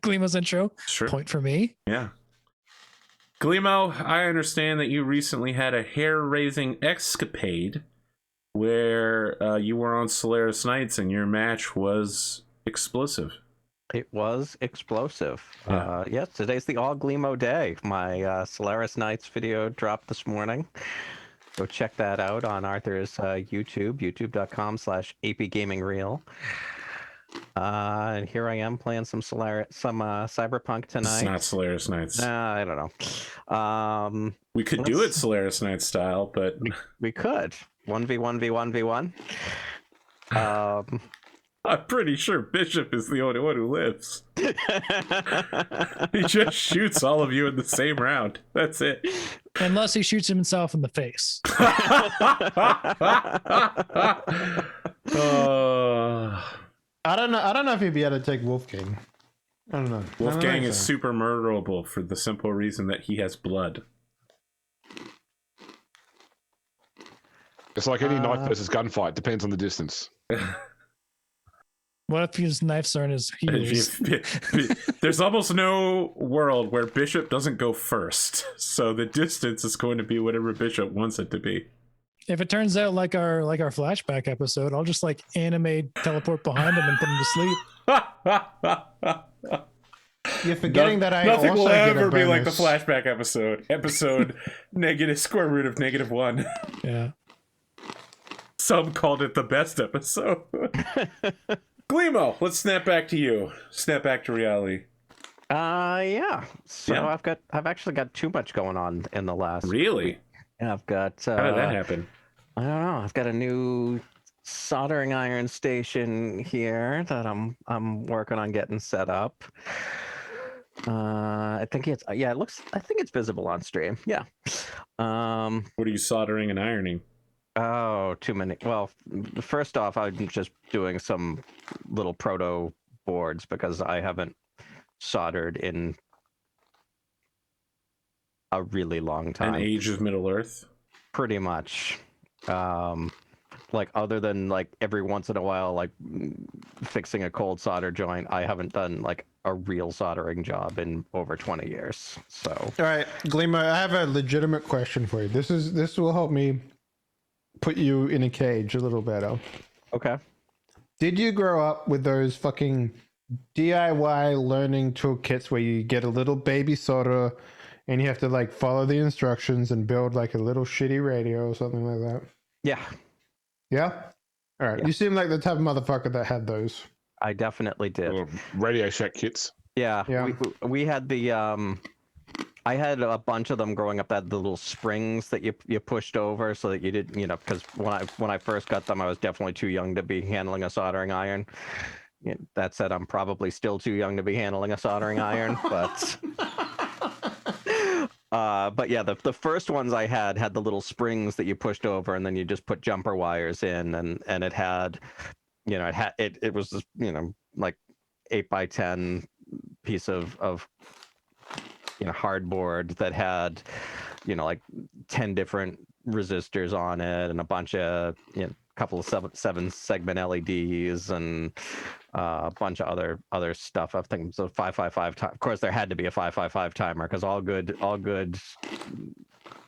Glimo's intro. Sure. Point for me. Yeah. Glimo, I understand that you recently had a hair-raising escapade where you were on Solaris Knights and your match was explosive. It was explosive. Yeah. Yes, today's the all Glimo day. My Solaris Knights video dropped this morning. Go check that out on Arthur's YouTube, youtube.com/APGamingREAL. And here I am playing some Cyberpunk tonight. It's not Solaris Knights. I don't know. We could do it Solaris Knights style, but we could 1v1v1v1. I'm pretty sure Bishop is the only one who lives. He just shoots all of you in the same round. That's it. Unless he shoots himself in the face. I don't know if he'd be able to take Wolfgang. I don't know. Wolfgang is super murderable for the simple reason that he has blood. It's like any knife versus gunfight. Depends on the distance. What if his knives are in his heels? There's almost no world where Bishop doesn't go first. So the distance is going to be whatever Bishop wants it to be. If it turns out like our flashback episode, I'll just like animate teleport behind him and put him to sleep. You're forgetting that I nothing also will get ever a be like the bonus. flashback episode. Episode negative square root of -1. Yeah. Some called it the best episode. Glimo, let's snap back to you. Snap back to reality. Yeah. So Yeah. I've actually got too much going on in the last. Really? Week. Yeah, I've got. How did that happen? I don't know. I've got a new soldering iron station here that I'm working on getting set up. I think it's it looks. I think it's visible on stream. Yeah. What are you soldering and ironing? Oh, too many. Well, first off, I'm just doing some little proto boards because I haven't soldered in a really long time. An age of Middle Earth? Pretty much. Like other than like every once in a while, like fixing a cold solder joint, I haven't done like a real soldering job in over 20 years. So. All right, Glimo, I have a legitimate question for you. This will help me put you in a cage a little better. Okay. Did you grow up with those fucking DIY learning toolkits where you get a little baby solder and you have to like follow the instructions and build like a little shitty radio or something like that? Yeah. Yeah? All right. Yeah. You seem like the type of motherfucker that had those. I definitely did. Radio Shack kits. Yeah. Yeah. We had the I had a bunch of them growing up that had the little springs that you pushed over so that you didn't, because when I first got them, I was definitely too young to be handling a soldering iron. That said, I'm probably still too young to be handling a soldering iron, but yeah, the first ones I had the little springs that you pushed over, and then you just put jumper wires in, and it had, it was just, like 8x10 piece of hardboard that had, like 10 different resistors on it and a bunch of, couple of seven segment LEDs and a bunch of other stuff. I think it was a 555 time. Of course, there had to be a 555 timer because all good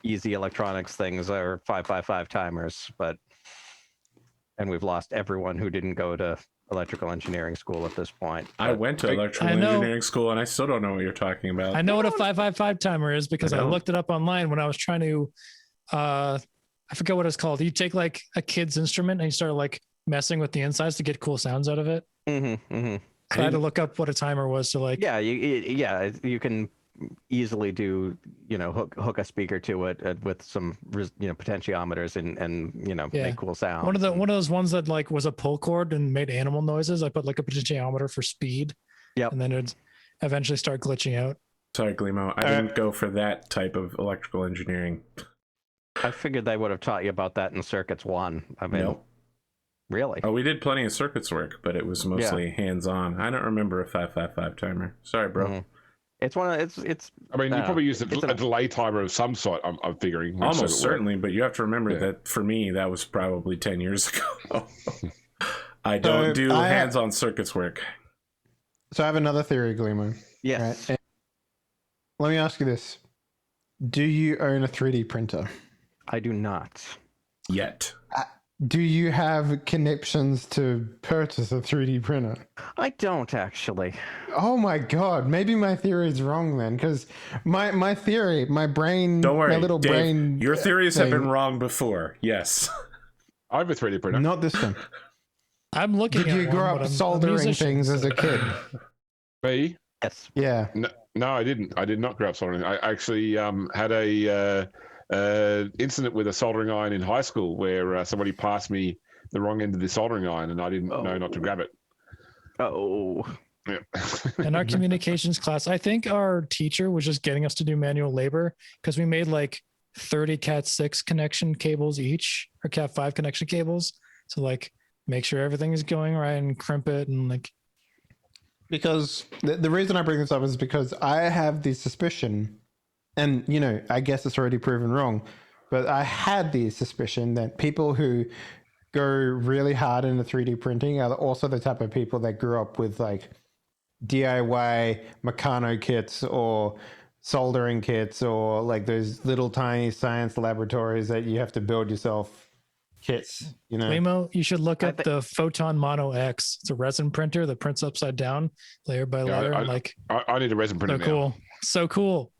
easy electronics things are 555 timers. And we've lost everyone who didn't go to electrical engineering school at this point. I went to electrical engineering school and I still don't know what you're talking about. I know what a 555 timer is because I looked it up online when I was trying to I forget what it's called. You take like a kid's instrument and you start like messing with the insides to get cool sounds out of it. Mm-hmm, mm-hmm. So I had to look up what a timer was to like. Yeah, you can easily do hook a speaker to it with some potentiometers and make cool sounds. One of those ones that like was a pull cord and made animal noises. I put like a potentiometer for speed. Yep. And then it'd eventually start glitching out. Sorry, Glimo. I didn't go for that type of electrical engineering. I figured they would have taught you about that in Circuits 1. I mean, nope. Really? Oh, we did plenty of circuits work, but it was mostly hands-on. I don't remember a 555 timer. Sorry, bro. Mm-hmm. It's one of it's. I mean, you probably used a delay timer of some sort. I'm figuring. Almost certainly, but you have to remember that for me, that was probably 10 years ago. I don't do hands-on circuits work. So I have another theory, Glimo. Yes. Right? Let me ask you this: do you own a 3D printer? I do not. Yet. Do you have connections to purchase a 3D printer? I don't actually. Oh my god, maybe my theory is wrong then, because my theory, my brain, don't worry, my little Dave, brain. Your theories have been wrong before. Yes. I have a 3D printer. Not this one. I'm looking. Did you grow up soldering things as a kid? Me? Yes. Yeah. No, I didn't. I did not grow up soldering. I actually had a incident with a soldering iron in high school where somebody passed me the wrong end of the soldering iron and I didn't know not to grab it. Oh. Yeah. In our communications class, I think our teacher was just getting us to do manual labor because we made like 30 Cat 6 connection cables each or Cat 5 connection cables. So like make sure everything is going right and crimp it and like. Because the reason I bring this up is because I have the suspicion, and I guess it's already proven wrong, but I had the suspicion that people who go really hard into 3D printing are also the type of people that grew up with like DIY Meccano kits or soldering kits or like those little tiny science laboratories that you have to build yourself kits. Glimo, you should look up the Photon Mono X. It's a resin printer that prints upside down layer by layer. I need a resin printer now. Cool. So cool.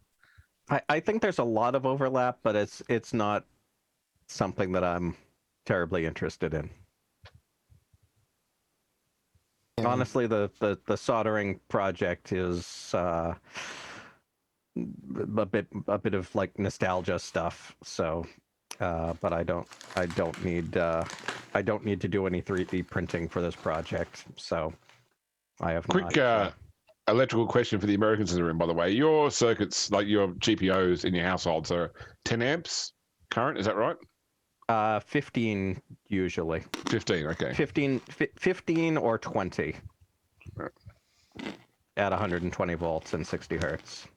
I think there's a lot of overlap, but it's not something that I'm terribly interested in. Honestly, the soldering project is a bit of like nostalgia stuff. So, but I don't need to do any 3D printing for this project. So, I have quick electrical question for the Americans in the room. By the way, your circuits, like your GPOs in your households, are 10 amps current. Is that right? 15 usually. 15. Okay. 15 or 20 at 120 volts and 60 hertz.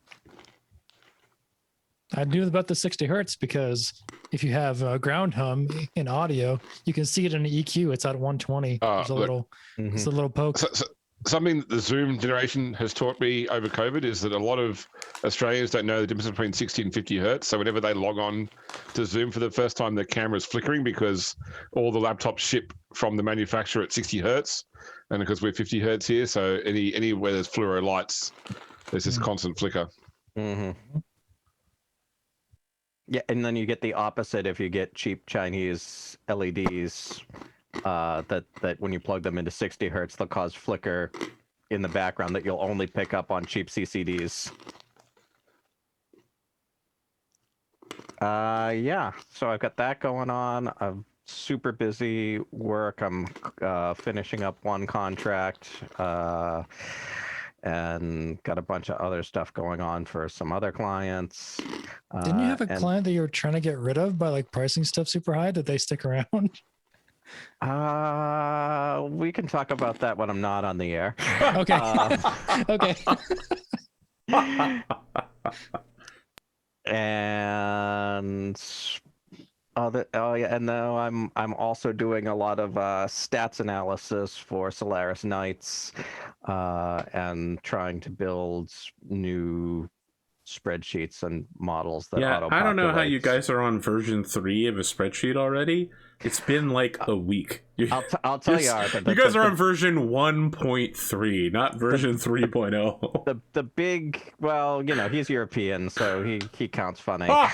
I knew about the 60 hertz because if you have ground hum in audio, you can see it in the EQ. It's at 120. There's a little, it's a little poke. Something that the Zoom generation has taught me over COVID is that a lot of Australians don't know the difference between 60 and 50 hertz. So whenever they log on to Zoom for the first time, their camera's flickering because all the laptops ship from the manufacturer at 60 hertz. And because we're 50 hertz here, so anywhere there's fluoro lights, there's this constant flicker. Mm-hmm. Yeah, and then you get the opposite if you get cheap Chinese LEDs. That when you plug them into 60 hertz, they'll cause flicker in the background that you'll only pick up on cheap CCDs. Yeah, so I've got that going on. I'm super busy work. I'm finishing up one contract and got a bunch of other stuff going on for some other clients. Didn't you have a client that you were trying to get rid of by like pricing stuff super high? Did they stick around? We can talk about that when I'm not on the air. Okay. Okay. And and now I'm also doing a lot of stats analysis for Solaris Knights, and trying to build new spreadsheets and models that auto-populate. I don't know how you guys are on version 3 of a spreadsheet already. It's been like a week. I'll tell you, Arthur. You guys are on version 1.3, not version 3.0. The big, well, you know, he's European, so he counts funny. What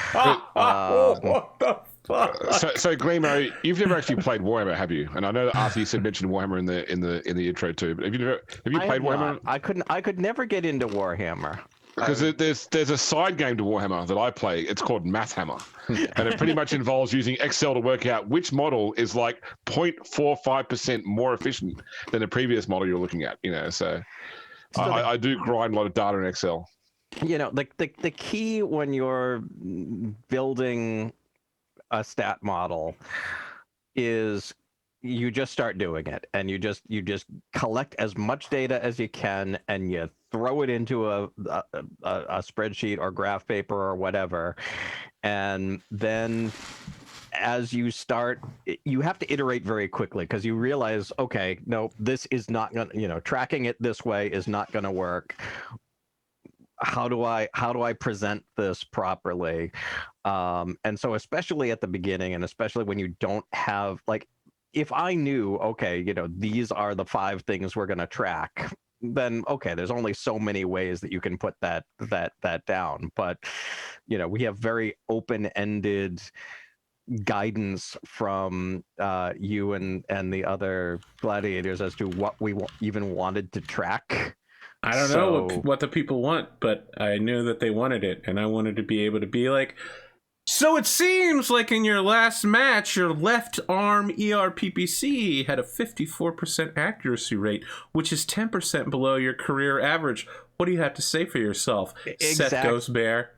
the fuck? So Glimo, you've never actually played Warhammer, have you? And I know that Arthur, you mentioned Warhammer in the intro too. But have you played Warhammer? I could never get into Warhammer. Because there's a side game to Warhammer that I play. It's called Math Hammer, and it pretty much involves using Excel to work out which model is like 0.45% more efficient than the previous model you're looking at. You know, so I do grind a lot of data in Excel. You know, the key when you're building a stat model is you just start doing it, and you just collect as much data as you can, and you throw it into a spreadsheet or graph paper or whatever, and then as you start, you have to iterate very quickly because you realize, okay, no, this is not gonna, you know, tracking it this way is not going to work. How do I present this properly? And so especially at the beginning, and especially when you don't have, like, if I knew, okay, you know, these are the 5 things we're going to track, then okay, there's only so many ways that you can put that down. But, you know, we have very open-ended guidance from you and the other gladiators as to what we even wanted to track. I don't know what the people want, but I knew that they wanted it, and I wanted to be able to be like, so it seems like in your last match, your left arm ERPPC had a 54% accuracy rate, which is 10% below your career average. What do you have to say for yourself, Seth Ghost Bear?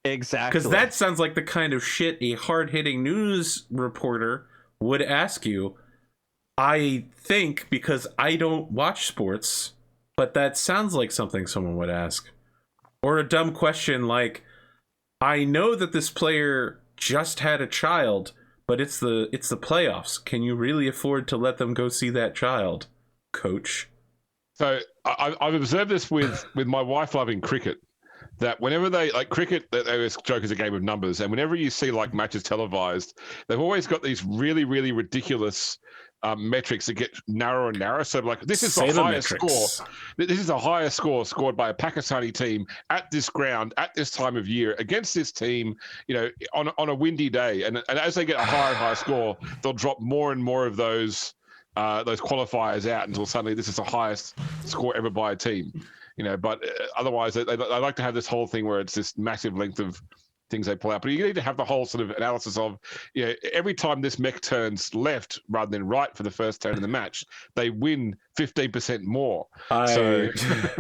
Exactly. Because that sounds like the kind of shit a hard-hitting news reporter would ask you. I think, because I don't watch sports, but that sounds like something someone would ask. Or a dumb question like, I know that this player just had a child, but it's the playoffs. Can you really afford to let them go see that child, coach? So I've observed this with my wife loving cricket, that whenever they like cricket, they always joke is a game of numbers, and whenever you see like matches televised, they've always got these really, really ridiculous metrics that get narrower and narrower. So like, this is the highest score. This is a higher score scored by a Pakistani team at this ground at this time of year against this team, you know, on a windy day. And as they get a higher and higher score, they'll drop more and more of those those qualifiers out until suddenly this is the highest score ever by a team. But otherwise they like to have this whole thing where it's this massive length of things they pull out. But you need to have the whole sort of analysis of, every time this mech turns left rather than right for the first turn in the match, they win 15% more. So,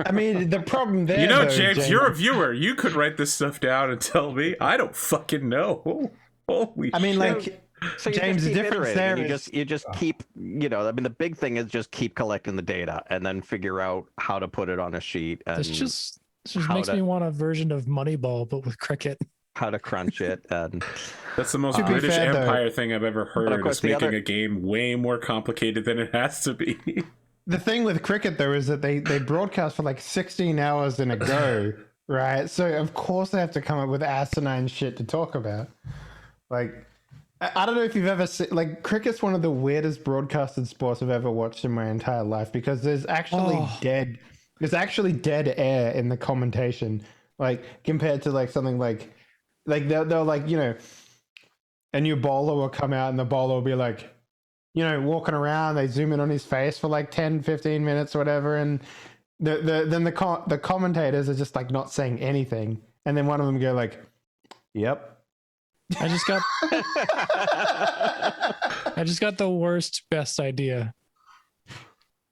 I mean, the problem there, though, James, you're a viewer. You could write this stuff down and tell me. I don't fucking know. Holy I mean, shit. like, So James, the difference there is you just keep, the big thing is just keep collecting the data and then figure out how to put it on a sheet. And this just makes me want a version of Moneyball, but with cricket. How to crunch it. And that's the most British Empire thing I've ever heard. Is making a game way more complicated than it has to be. The thing with cricket, though, is that they broadcast for like 16 hours in a go, right? So of course they have to come up with asinine shit to talk about. Like, I don't know if you've ever seen, like, cricket's one of the weirdest broadcasted sports I've ever watched in my entire life, because there's actually dead air in the commentation, like compared to like something like they'll like, a new bowler will come out and the bowler will be like, walking around, they zoom in on his face for like 10-15 minutes or whatever, and then the commentators are just like not saying anything, and then one of them go like, yep. I just got the best idea.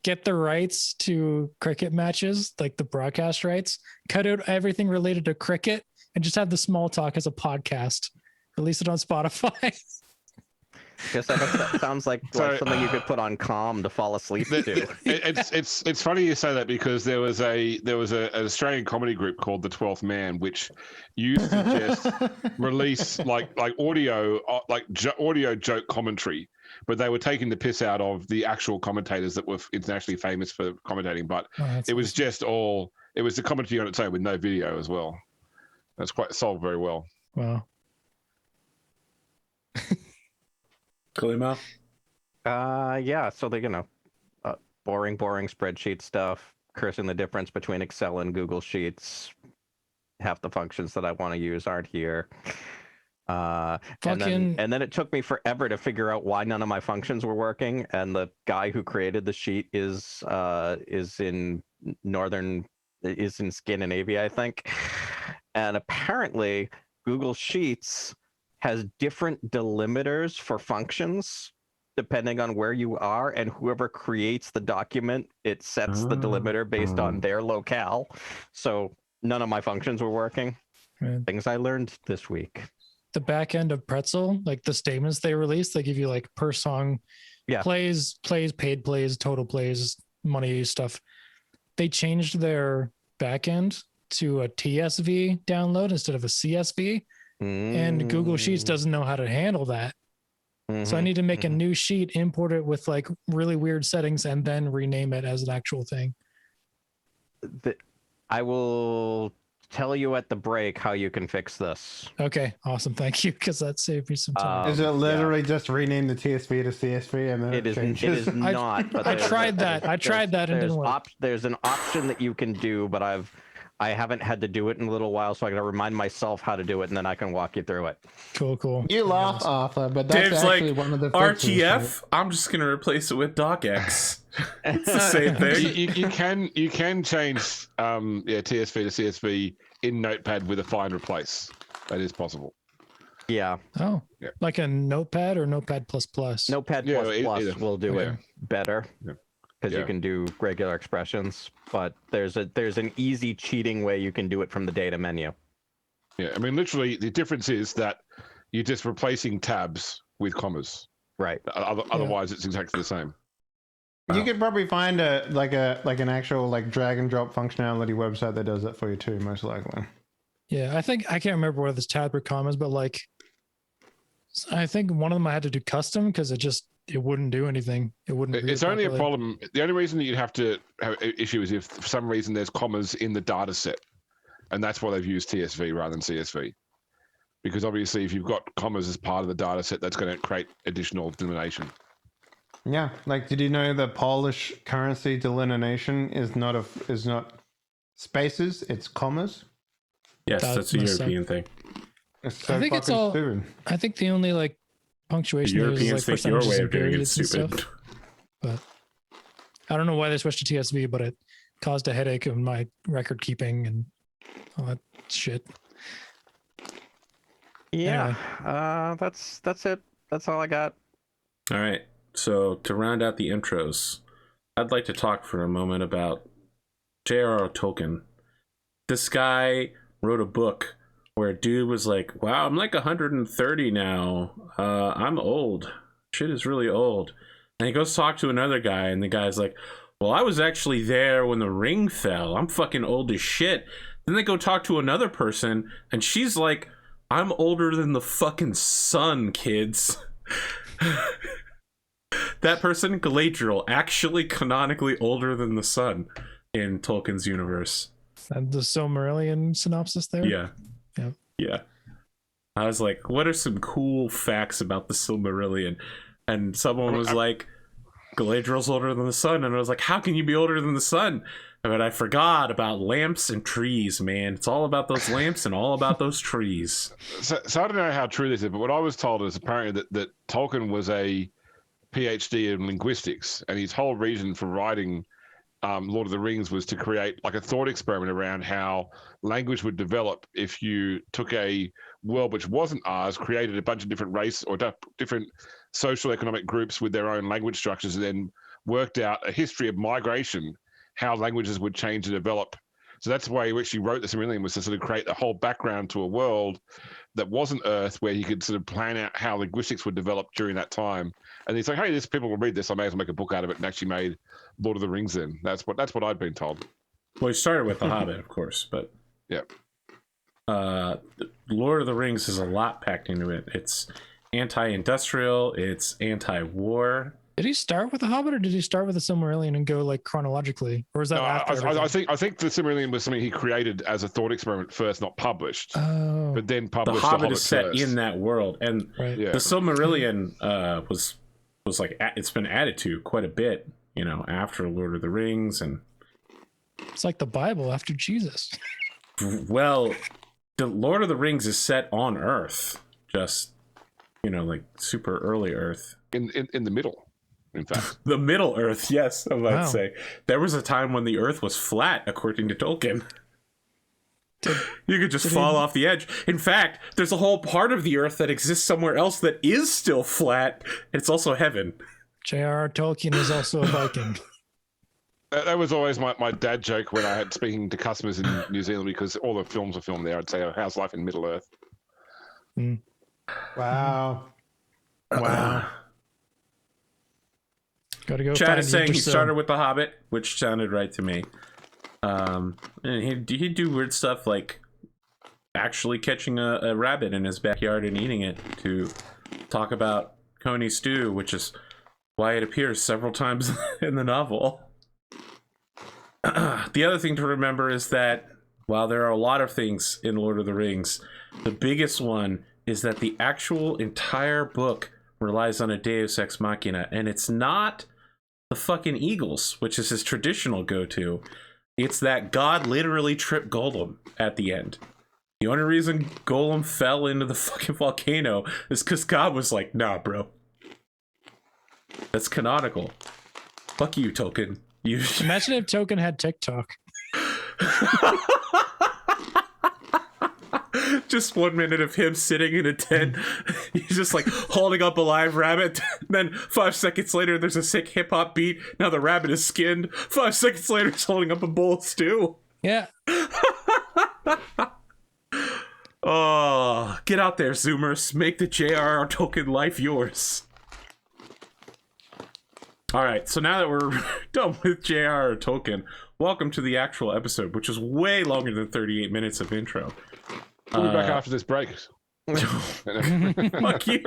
Get the rights to cricket matches, like the broadcast rights, cut out everything related to cricket, and just have the small talk as a podcast. Release it on Spotify. Guess that sounds like something you could put on Calm to fall asleep to. It's funny you say that, because there was an Australian comedy group called The 12th Man, which used to just release like audio joke commentary, but they were taking the piss out of the actual commentators that were internationally famous for commentating. But it was the commentary on its own with no video as well. That's quite solved very well. Wow. Glimo? Yeah, so they, boring spreadsheet stuff, cursing the difference between Excel and Google Sheets. Half the functions that I want to use aren't here. And then it took me forever to figure out why none of my functions were working. And the guy who created the sheet is in Scandinavia, I think. And apparently Google Sheets has different delimiters for functions depending on where you are, and whoever creates the document, it sets the delimiter based on their locale. So none of my functions were working. Right. Things I learned this week. The back end of Pretzel, like the statements they release, they give you like per song, plays, paid plays, total plays, money stuff. They changed their back end to a TSV download instead of a CSV. And Google Sheets doesn't know how to handle that. So I need to make a new sheet, import it with like really weird settings, and then rename it as an actual thing. I will tell you at the break how you can fix this. Okay, awesome. Thank you, because that saved me some time. Is it literally just rename the TSV to CSV and then it is not. I tried that. And didn't work. There's an option that you can do, but I haven't had to do it in a little while, so I got to remind myself how to do it, and then I can walk you through it. Cool. You laugh, Arthur, but that's Dave's actually like, one of the RTF. I'm just gonna replace it with DocX. It's the same thing. You can change TSV to CSV in Notepad with a find replace. That is possible. Yeah. Oh, yeah. Like a Notepad or Notepad++? Notepad++ will do it better. Yeah. Because you can do regular expressions, but there's an easy cheating way you can do it from the data menu. Yeah, I mean, literally, the difference is that you're just replacing tabs with commas. Right. Otherwise, it's exactly the same. You could probably find an actual like drag and drop functionality website that does that for you too, most likely. Yeah, I can't remember whether it's tabs or commas, but like, I think one of them I had to do custom because it wouldn't do anything. It wouldn't. It's only a problem. The only reason that you'd have to have an issue is if for some reason there's commas in the data set, and that's why they've used TSV rather than CSV. Because obviously, if you've got commas as part of the data set, that's going to create additional delineation. Yeah, like did you know the Polish currency delineation is not spaces, it's commas? Yes, that's a European thing. So I think it's all. Stupid. I think the only like punctuation the Europeans is like think your way of doing it is stupid. but I don't know why they switched to TSV, but it caused a headache of my record keeping and all that shit. Yeah, Anyway. That's it. That's all I got. All right. So to round out the intros, I'd like to talk for a moment about J.R.R. Tolkien. This guy wrote a book where a dude was like, wow, I'm like 130 now. I'm old. Shit is really old. And he goes talk to another guy, and the guy's like, well, I was actually there when the ring fell. I'm fucking old as shit. Then they go talk to another person, and she's like, I'm older than the fucking sun, kids. That person, Galadriel, actually canonically older than the sun in Tolkien's universe. And the Silmarillion synopsis there? Yeah. Yep. Yeah. I was like, what are some cool facts about the Silmarillion? And someone was like, Galadriel's older than the sun. And I was like, how can you be older than the sun? But I forgot about lamps and trees, man. It's all about those lamps and all about those trees. So I don't know how true this is, but what I was told is apparently that Tolkien was a PhD in linguistics, and his whole reason for writing Lord of the Rings was to create like a thought experiment around how language would develop if you took a world which wasn't ours, created a bunch of different race or different social economic groups with their own language structures, and then worked out a history of migration, how languages would change and develop. So that's why he actually wrote the Silmarillion, was to sort of create a whole background to a world that wasn't Earth, where he could sort of plan out how linguistics would develop during that time. And he's like, hey, this people will read this. I may as well make a book out of it, and actually made Lord of the Rings then. That's what I'd been told. Well, he started with The Hobbit, of course, but yeah. Lord of the Rings has a lot packed into it. It's anti-industrial, it's anti-war. Did he start with The Hobbit, or did he start with the Silmarillion and go like chronologically, or is that after? I think the Silmarillion was something he created as a thought experiment first, not published. Oh. But then published. The Hobbit is set first. in that world, and right. The Silmarillion was like, it's been added to quite a bit, after Lord of the Rings, and it's like the Bible after Jesus. Well, the Lord of the Rings is set on Earth, just like super early Earth, in the middle. In fact, the Middle Earth, yes, I might say. There was a time when the Earth was flat, according to Tolkien. You could just fall off the edge. In fact, there's a whole part of the Earth that exists somewhere else that is still flat. It's also heaven. J.R.R. Tolkien is also a Viking. That was always my dad joke when I had speaking to customers in New Zealand, because all the films were filmed there. I'd say, how's life in Middle Earth? Mm. Wow. Wow. Gotta go. Chad is saying he started with The Hobbit, which sounded right to me. And he'd do weird stuff like actually catching a rabbit in his backyard and eating it to talk about Coney stew, which is why it appears several times in the novel. The other thing to remember is that while there are a lot of things in Lord of the Rings, the biggest one is that the actual entire book relies on a deus ex machina, and it's not the fucking eagles, which is his traditional go-to. It's that God literally tripped Gollum at the end. The only reason Gollum fell into the fucking volcano is because God was like, nah, bro. That's canonical. Fuck you, Tolkien. Imagine if Tolkien had TikTok. Just 1 minute of him sitting in a tent. He's just like holding up a live rabbit. Then 5 seconds later, there's a sick hip hop beat. Now the rabbit is skinned. 5 seconds later, he's holding up a bowl of stew. Yeah. Oh, get out there, Zoomers. Make the J.R.R. Tolkien life yours. All right, so now that we're done with J.R.R. Tolkien, welcome to the actual episode, which is way longer than 38 minutes of intro. We'll be back after this break. Fuck you.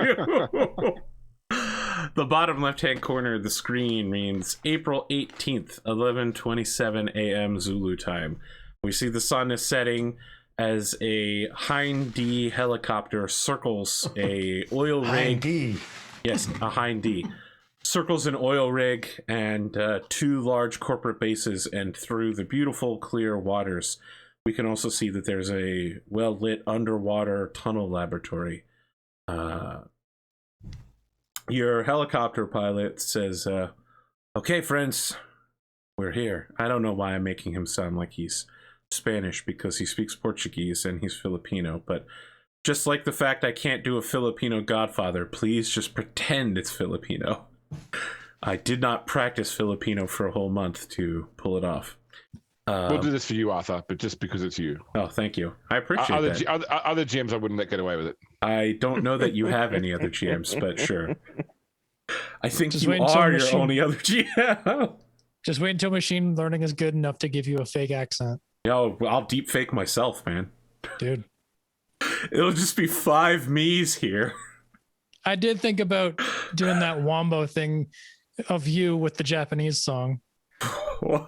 The bottom left-hand corner of the screen means April 18th, 11:27 a.m. Zulu time. We see the sun is setting as a Hind D helicopter circles a oil rig. Hind D. Yes, a Hind D. Circles an oil rig and 2 large corporate bases, and through the beautiful clear waters, we can also see that there's a well-lit underwater tunnel laboratory. Your helicopter pilot says, Okay, friends, we're here. I don't know why I'm making him sound like he's Spanish, because he speaks Portuguese and he's Filipino, but just like the fact I can't do a Filipino Godfather, please just pretend it's Filipino. I did not practice Filipino for a whole month to pull it off. We'll do this for you, Arthur, but just because it's you. Oh, thank you. I appreciate that. Other GMs I wouldn't let get away with it. I don't know that you have any other GMs, but sure. I think Just you wait until are your machine- only other GM. Just wait until machine learning is good enough to give you a fake accent, Yo, I'll deep fake myself, man. dude. It'll just be 5 me's here. I did think about doing that wombo thing of you with the Japanese song.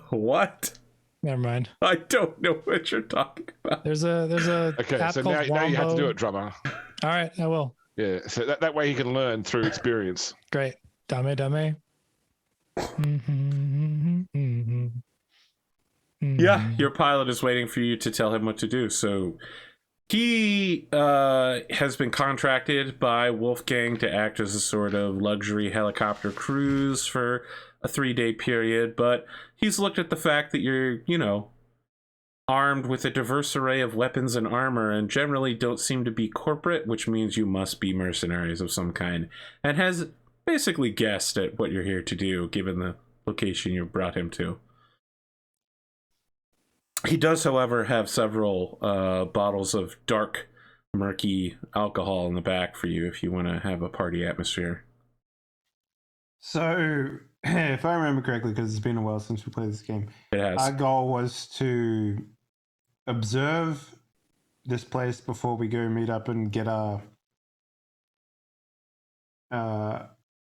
What? Never mind. I don't know what you're talking about. There's a Okay, app so called now you have to do Wombo. it, drummer. All right, I will. Yeah, so that way he can learn through experience. Great. Dame dame. Yeah, your pilot is waiting for you to tell him what to do. So he has been contracted by Wolfgang to act as a sort of luxury helicopter cruise for a 3-day period, but he's looked at the fact that you're, armed with a diverse array of weapons and armor and generally don't seem to be corporate, which means you must be mercenaries of some kind, and has basically guessed at what you're here to do, given the location you brought him to. He does, however, have several bottles of dark, murky alcohol in the back for you if you want to have a party atmosphere. So, if I remember correctly, because it's been a while since we played this game, It has. our goal was to observe this place before we go meet up and get our...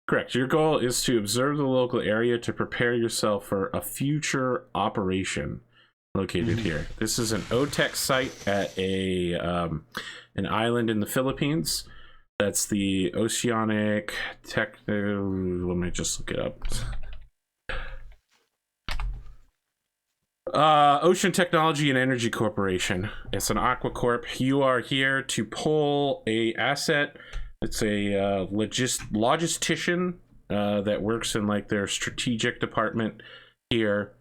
Correct. Your goal is to observe the local area to prepare yourself for a future operation located here. This is an OTEC site at an island in the Philippines. That's the Oceanic Tech. Let me just look it up. Ocean Technology and Energy Corporation. It's an aqua corp. You are here to pull a asset. It's a logistician that works in like their strategic department here.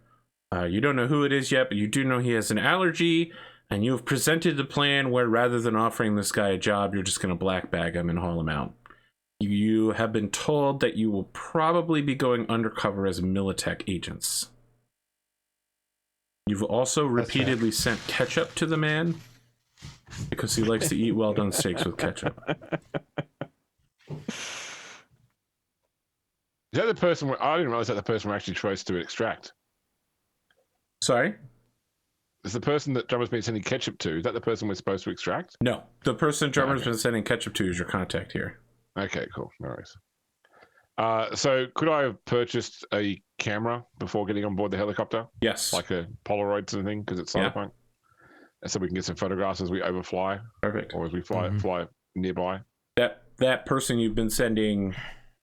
You don't know who it is yet, but you do know he has an allergy, and you have presented a plan where rather than offering this guy a job, you're just going to black bag him and haul him out. You have been told that you will probably be going undercover as Medtech agents. You've also repeatedly sent ketchup to the man because he likes to eat well-done steaks with ketchup. Is that the person? I didn't realize that the person we're actually supposed to extract. Sorry? Is the person that Drummer's been sending ketchup to? Is that the person we're supposed to extract? No, the person Drummer's Okay. been sending ketchup to is your contact here. Okay, cool. No worries. So could I have purchased a camera before getting on board the helicopter, Yes. like a Polaroid sort of thing, because it's Yeah. Cyberpunk, and so we can get some photographs as we overfly Perfect. or as we fly nearby. That person you've been sending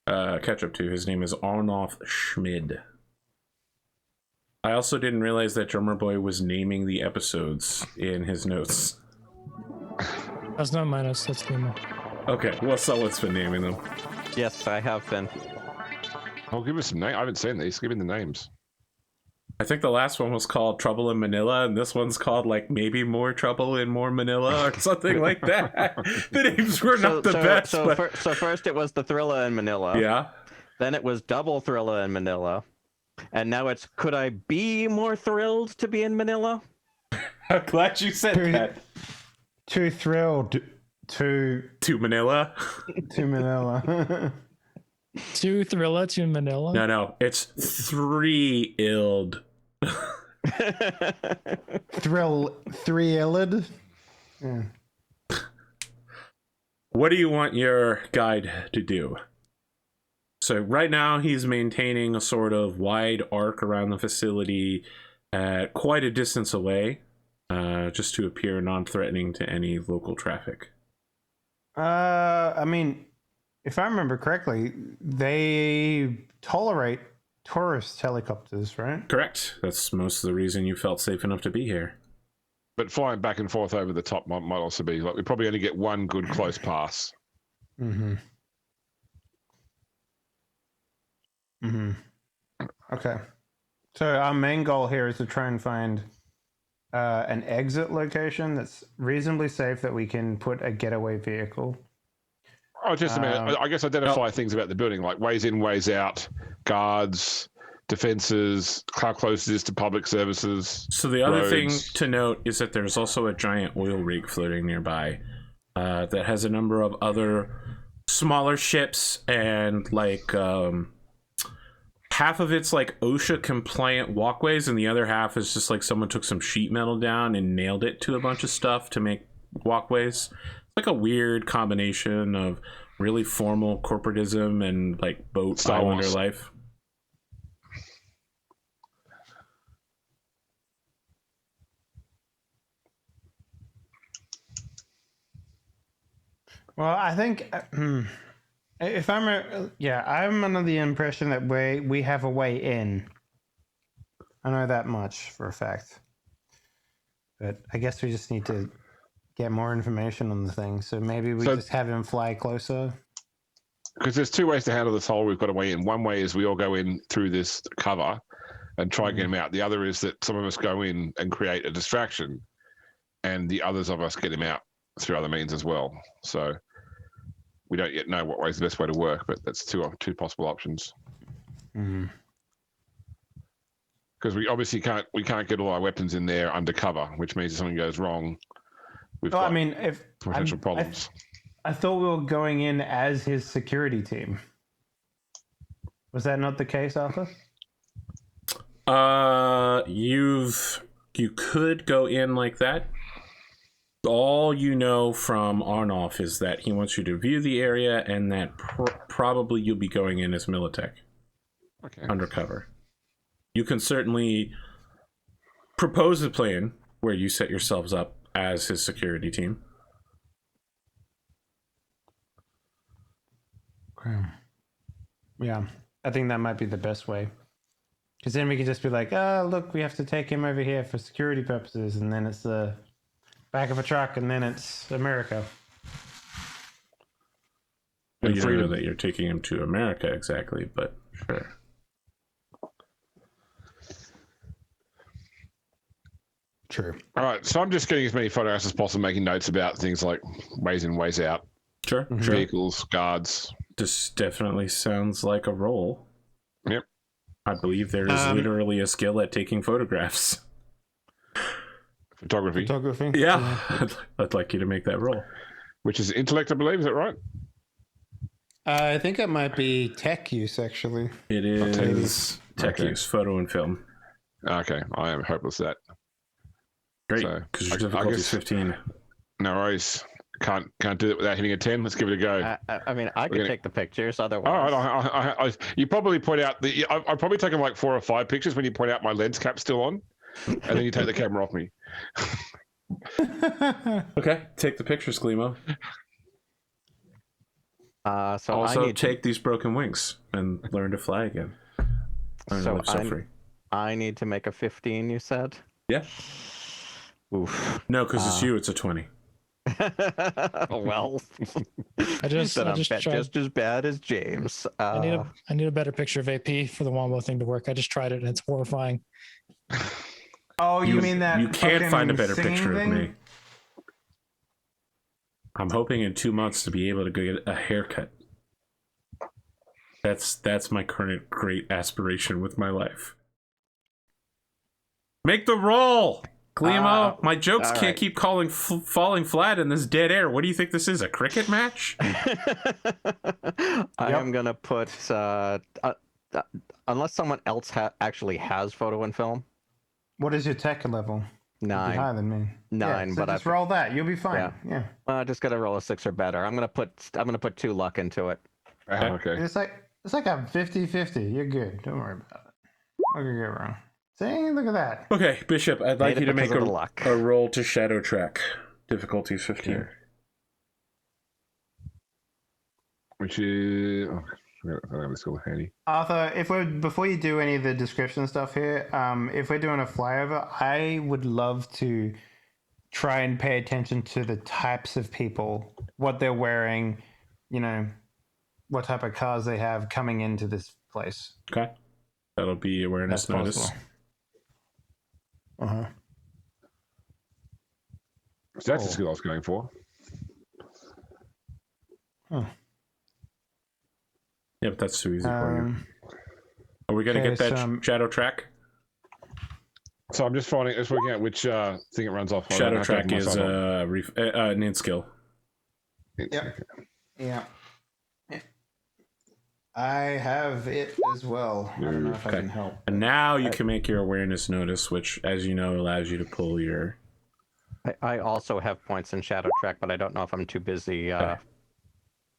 ketchup to, his name is Arnold Schmid. I also didn't realize that Drumurboy was naming the episodes in his notes. That's not minus. That's Glimo. Okay, well, someone's been naming them. Yes, I have been. Oh, give us some names. I haven't seen these. Give me the names. I think the last one was called Trouble in Manila, and this one's called, like, maybe More Trouble in More Manila, or something like that. The names were not the best. So But... first it was the Thriller in Manila. Yeah. Then it was Double Thriller in Manila. And now it's, could I be more thrilled to be in Manila? I'm glad you said that. Too thrilled to Manila? Manila. Two Thrilla to Manila. No, it's 3-illed. Thrilled. Yeah. What do you want your guide to do? So right now he's maintaining a sort of wide arc around the facility at quite a distance away, just to appear non-threatening to any local traffic. I mean, if I remember correctly, they tolerate tourist helicopters, right? Correct. That's most of the reason you felt safe enough to be here. But flying back and forth over the top might also be like we probably only get one good close pass. Mm-hmm. Mm-hmm. Okay. So our main goal here is to try and find an exit location that's reasonably safe that we can put a getaway vehicle. Oh, just a minute. I guess identify things about the building, like ways in, ways out, guards, defenses, how close it is to public services. So the other roads. thing to note is that there's also a giant oil rig floating nearby that has a number of other smaller ships, and like half of it's like OSHA compliant walkways, and the other half is just like someone took some sheet metal down and nailed it to a bunch of stuff to make walkways. It's like a weird combination of really formal corporatism and like boat islander life. Well, I think if I'm under the impression that we have a way in. I know that much for a fact, but I guess we just need to get more information on the thing. So maybe we just have him fly closer. Because there's two ways to handle this hole we've got a way in. One way is we all go in through this cover and try and get him out. The other is that some of us go in and create a distraction, and the others of us get him out through other means as well. So we don't yet know what way is the best way to work, but that's two possible options. Because we obviously can't get all our weapons in there undercover, which means if something goes wrong, we've got potential problems. I thought we were going in as his security team. Was that not the case, Arthur? You could go in like that. All you know from Arnolf is that he wants you to view the area, and that probably you'll be going in as Medtech. Okay. Undercover. You can certainly propose a plan where you set yourselves up as his security team. Okay. Yeah, I think that might be the best way. Because then we could just be like, oh, look, we have to take him over here for security purposes, and then it's the back of a truck, and then it's America. Well, you don't know that you're taking him to America exactly, but sure. True. All right, so I'm just getting as many photographs as possible, making notes about things like ways in, ways out. Sure. Vehicles, guards. This definitely sounds like a role. Yep. I believe there is literally a skill at taking photographs. Photography. Yeah. I'd like you to make that roll. Which is intellect, I believe. Is that right? I think it might be tech use, actually. It is tech use, photo and film. Okay, I am hopeless at that. Great, because your difficulty is 15. No worries. Can't do it without hitting a 10. Let's give it a go. I mean, I could take the pictures. Otherwise, all right. You probably point out I've probably taken like 4 or 5 pictures when you point out my lens cap's still on, and then you take the camera off me. Okay, take the pictures, Glimo. So also, take these broken wings and learn to fly again. I need to make a 15. You said? Yeah. Oof. No, because it's you. It's a 20. Well, I just as bad as James. I need a better picture of AP for the Wombo thing to work. I just tried it and it's horrifying. Oh, you mean that you can't find a better picture thing? of me? I'm hoping in 2 months to be able to go get a haircut. That's my current great aspiration with my life. Make the roll, Glimo. My jokes can't keep falling flat in this dead air. What do you think this is? A cricket match? I am gonna put unless someone else actually has photo and film. What is your tech level? 9. Higher than me. 9, so but just roll that. You'll be fine. Yeah. I just gotta roll a 6 or better. I'm gonna put 2 luck into it. Okay. It's like a 50-50. You're good. Don't worry about it. What could go wrong? See, look at that. Okay, Bishop, I'd like you to make a roll to shadow track. Difficulty is 15. Okay. Which is... Oh, I don't have this all handy. Arthur, before you do any of the description stuff here, if we're doing a flyover, I would love to try and pay attention to the types of people, what they're wearing, what type of cars they have coming into this place. Okay. That'll be awareness notice. Uh-huh. So that's the skill I was going for. Huh. Yeah, but that's too easy for you. Are we going to get that shadow track? So I'm just working out which thing it runs off. Shadow track is an int skill. Yeah. I have it as well. I don't know if I can help. And now you can make your awareness notice, which, as you know, allows you to pull your... I also have points in Shadow Track, but I don't know if I'm too busy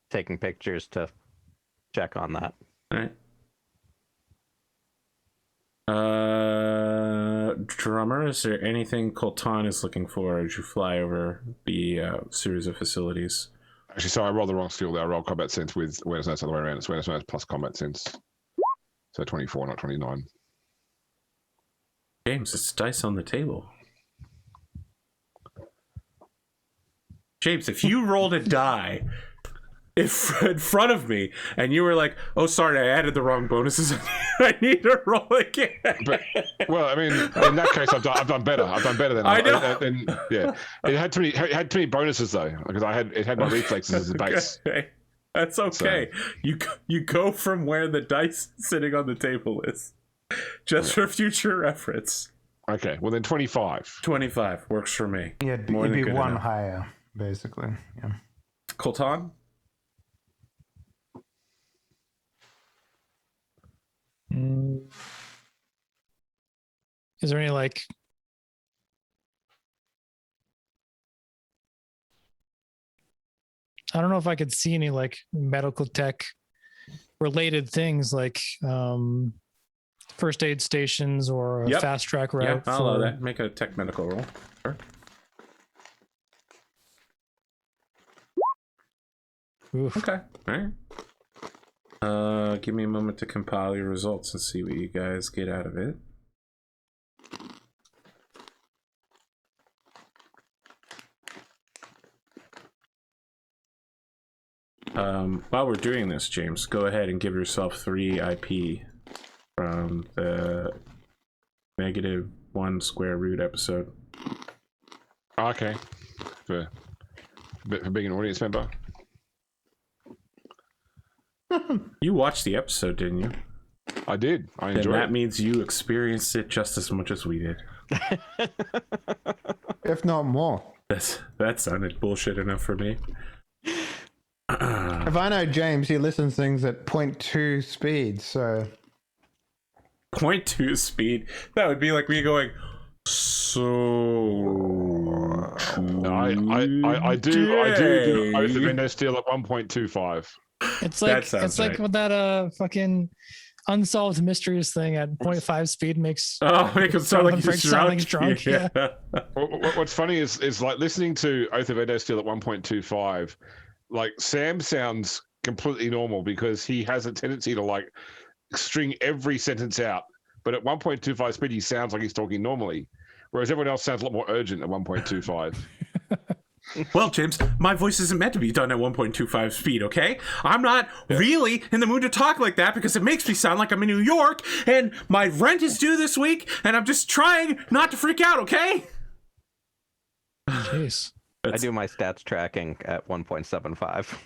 taking pictures to check on that. All right. Drummer, is there anything Coltan is looking for as you fly over the series of facilities? Actually, sorry, I rolled the wrong skill there. I rolled combat sense with awareness notice the other way around. It's awareness notice plus combat sense. So 24, not 29. James, it's dice on the table. James, if you rolled a die in front of me and you were like, oh, sorry, I added the wrong bonuses, I need to roll again. But, well, I mean, in that case, I've done better. I've done better than I know. Yeah, it had too many bonuses though, because it had my reflexes as a base. Okay. That's okay. So. You go from where the dice sitting on the table is, just for future reference. Okay, well then 25. 25 works for me. Yeah, it'd be one enough. Higher, basically. Yeah. Coltan? Is there any like I don't know if I could see any like medical tech related things like first aid stations or a fast track route. Yeah, I'll allow that. Make a tech medical roll. Sure. Oof. Okay. All right. Give me a moment to compile your results and see what you guys get out of it. While we're doing this, James, go ahead and give yourself 3 IP from the -1 square root episode. Okay. For being an audience member. You watched the episode, didn't you? I did. I enjoyed it. That means you experienced it just as much as we did. If not more. That sounded bullshit enough for me. If I know James, he listens things at 0.2 speed, so 0.2 speed. That would be like me going, so I do Oath of Endo Steel at 1.25. It's like with that fucking unsolved mysteries thing at 0.5 speed makes it sound like you're drunk. Yeah. What's funny is like listening to Oath of Endo Steel at 1.25. Like Sam sounds completely normal because he has a tendency to like string every sentence out, but at 1.25 speed he sounds like he's talking normally, whereas everyone else sounds a lot more urgent at 1.25. Well, James, my voice isn't meant to be done at 1.25 speed, okay? I'm not really in the mood to talk like that because it makes me sound like I'm in New York and my rent is due this week and I'm just trying not to freak out, okay? Jeez. I do my stats tracking at 1.75.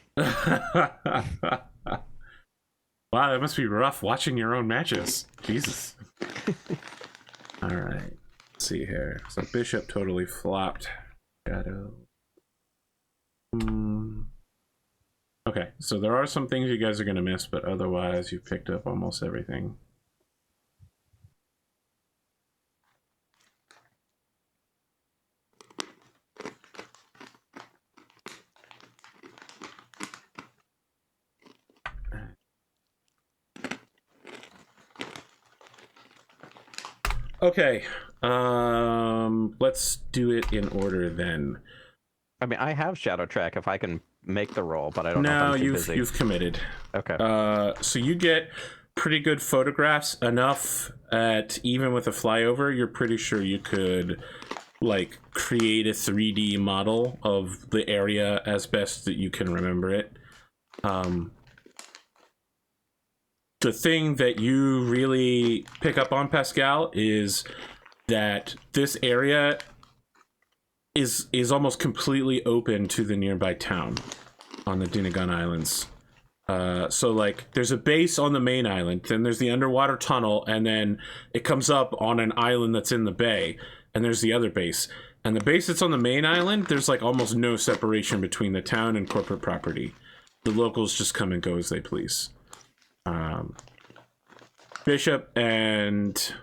Wow, that must be rough watching your own matches. Jesus. All right. Let's see here. So Bishop totally flopped. Shadow. Okay, so there are some things you guys are going to miss, but otherwise you picked up almost everything. Okay, let's do it in order then. I mean, I have Shadow Track if I can make the roll, but I don't know if I'm too busy. You've committed. Okay. So you get pretty good photographs, enough at even with a flyover, you're pretty sure you could like create a 3D model of the area as best that you can remember it. the thing that you really pick up on, Pascal, is that this area is almost completely open to the nearby town on the Dinagun Islands. So like there's a base on the main island, then there's the underwater tunnel, and then it comes up on an island that's in the bay, and there's the other base. And the base that's on the main island, there's like almost no separation between the town and corporate property. The locals just come and go as they please. Bishop and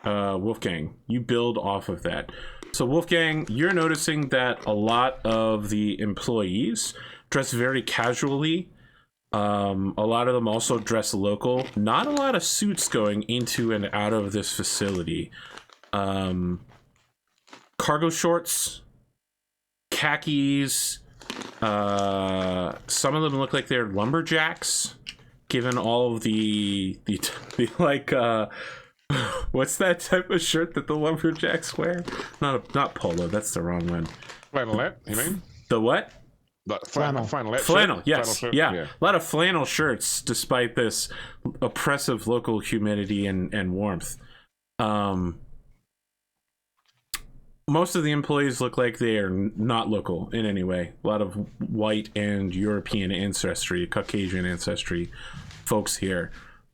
Wolfgang, you build off of that. So Wolfgang, you're noticing that a lot of the employees dress very casually. A lot of them also dress local. Not a lot of suits going into and out of this facility. Cargo shorts, khakis. Some of them look like they're lumberjacks, given all of the like what's that type of shirt that the lumberjacks wear? Not polo, that's the wrong one. Flannelette, you mean? The what? Flannel, yes. flannel Yeah. A lot of flannel shirts, despite this oppressive local humidity and warmth. Most of the employees look like they are not local in any way. A lot of white and European ancestry, Caucasian ancestry folks here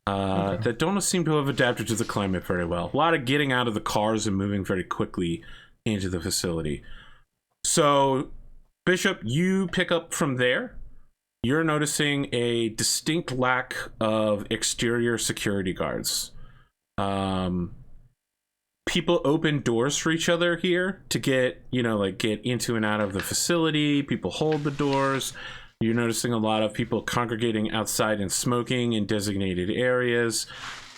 that don't seem to have adapted to the climate very well. A lot of getting out of the cars and moving very quickly into the facility. So Bishop, you pick up from there. You're noticing a distinct lack of exterior security guards. People open doors for each other here to get into and out of the facility. People hold the doors. You're noticing a lot of people congregating outside and smoking in designated areas.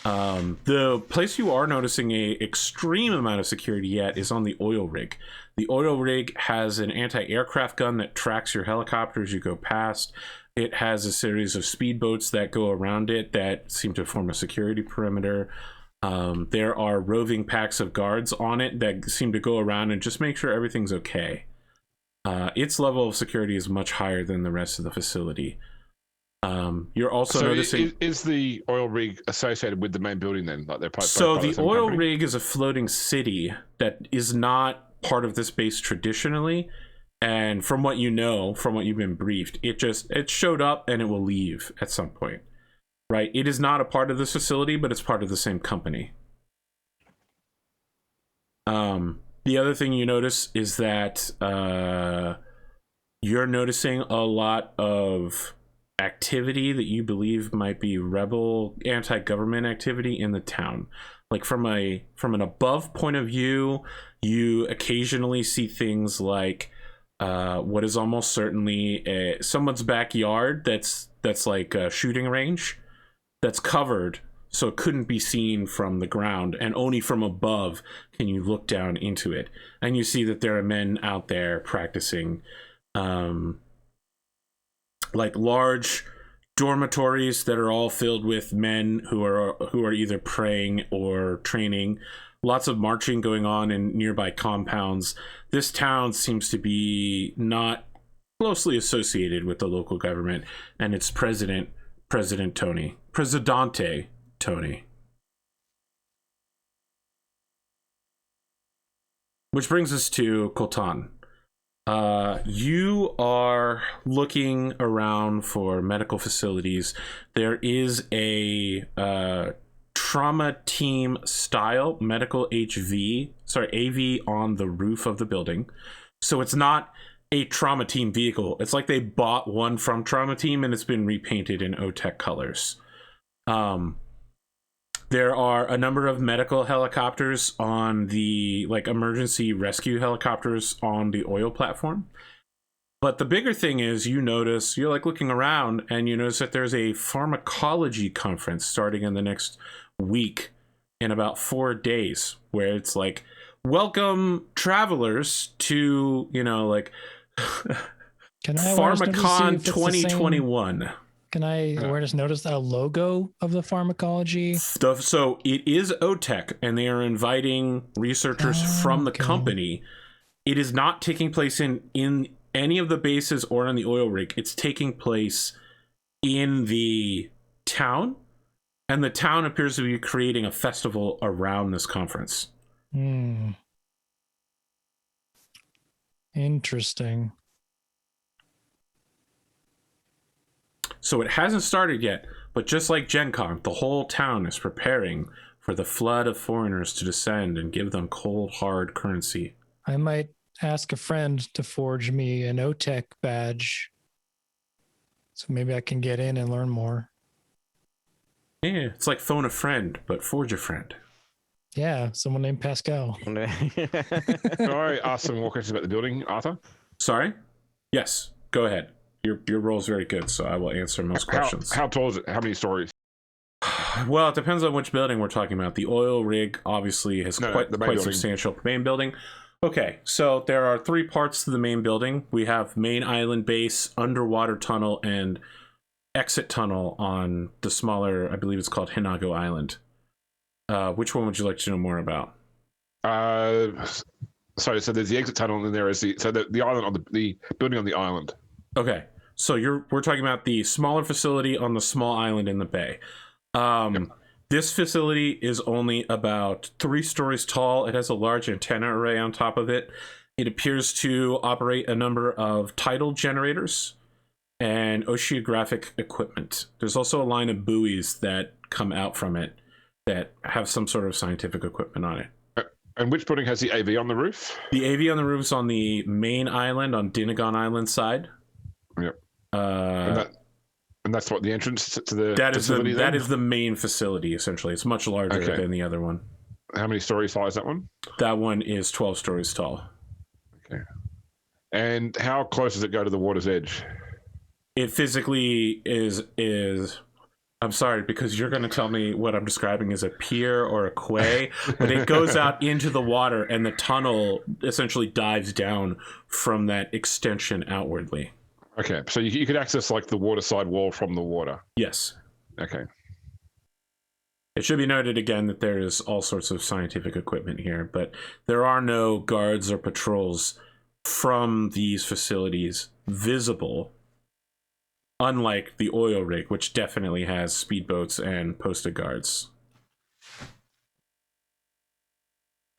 The place you are noticing a extreme amount of security yet is on the oil rig. The oil rig has an anti-aircraft gun that tracks your helicopter as you go past. It has a series of speedboats that go around it that seem to form a security perimeter. There are roving packs of guards on it that seem to go around and just make sure everything's okay. Its level of security is much higher than the rest of the facility. You're also noticing... Is the oil rig associated with the main building then? Like they're so the oil rig is a floating city that is not part of this base traditionally. And from what you know, from what you've been briefed, it showed up and it will leave at some point. Right? It is not a part of this facility, but it's part of the same company. The other thing you notice is that you're noticing a lot of activity that you believe might be rebel anti-government activity in the town. Like from an above point of view, you occasionally see things like what is almost certainly someone's backyard that's like a shooting range that's covered so it couldn't be seen from the ground, and only from above can you look down into it. And you see that there are men out there practicing like large dormitories that are all filled with men who are either praying or training. Lots of marching going on in nearby compounds. This town seems to be not closely associated with the local government and its Presidente Tony. Which brings us to Coltan. You are looking around for medical facilities. There is a trauma team style medical AV on the roof of the building. So it's not a trauma team vehicle. It's like they bought one from trauma team and it's been repainted in OTech colors. There are a number of medical helicopters on the emergency rescue helicopters on the oil platform. But the bigger thing is you're looking around and you notice that there's a pharmacology conference starting in the next week in about 4 days, where it's like, welcome travelers to, Pharmacon 2021. Can I awareness notice a logo of the pharmacology stuff? So it is OTech, and they are inviting researchers from the company. It is not taking place in any of the bases or on the oil rig. It's taking place in the town, And the town appears to be creating a festival around this conference. Interesting. So it hasn't started yet, but just like Gen Con, the whole town is preparing for the flood of foreigners to descend and give them cold, hard currency. I might ask a friend to forge me an OTech badge, so maybe I can get in and learn more. Yeah, it's like phone a friend, but forge a friend. Yeah, someone named Pascal. Can I ask some more questions about the building, Arthur? Sorry? Yes, go ahead. Your role's very good, so I will answer most questions. How tall is it? How many stories? Well, it depends on which building we're talking about. The oil rig obviously is quite substantial. Main building. Okay, so there are 3 parts to the main building. We have main island base, underwater tunnel, and exit tunnel on the smaller, I believe it's called Hinago Island. Which one would you like to know more about? So there's the exit tunnel, and then there is the island on the building on the island. Okay, so we're talking about the smaller facility on the small island in the bay. Yep. This facility is only about 3 stories tall. It has a large antenna array on top of it. It appears to operate a number of tidal generators and oceanographic equipment. There's also a line of buoys that come out from it that have some sort of scientific equipment on it. And which building has the AV on the roof? The AV on the roof is on the main island, on Dinagon Island side. Yep. And that's what the entrance to the facility. That is the main facility. Essentially, it's much larger than the other one. How many stories tall is that one? That one is 12 stories tall. Okay. And how close does it go to the water's edge? It physically is. I'm sorry, because you're going to tell me what I'm describing as a pier or a quay, but it goes out into the water, and the tunnel essentially dives down from that extension outwardly. Okay, so you could access like the waterside wall from the water. Yes. Okay. It should be noted again that there is all sorts of scientific equipment here, but there are no guards or patrols from these facilities visible, unlike the oil rig, which definitely has speedboats and posted guards.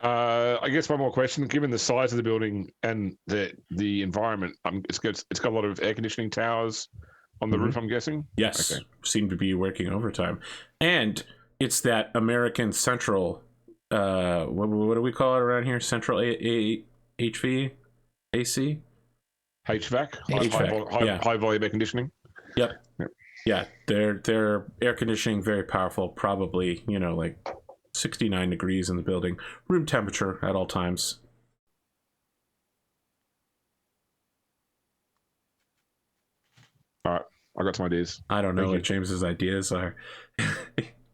I guess one more question. Given the size of the building and the environment, it's got a lot of air conditioning towers on the roof, I'm guessing? Yes. Okay. Seem to be working overtime. And it's that American Central, what do we call it around here? Central HV? AC? HVAC? High volume air conditioning? Yep. Yeah, their air conditioning, very powerful, probably, like 69 degrees in the building, room temperature at all times. All right, I got some ideas. I don't know what James's ideas are.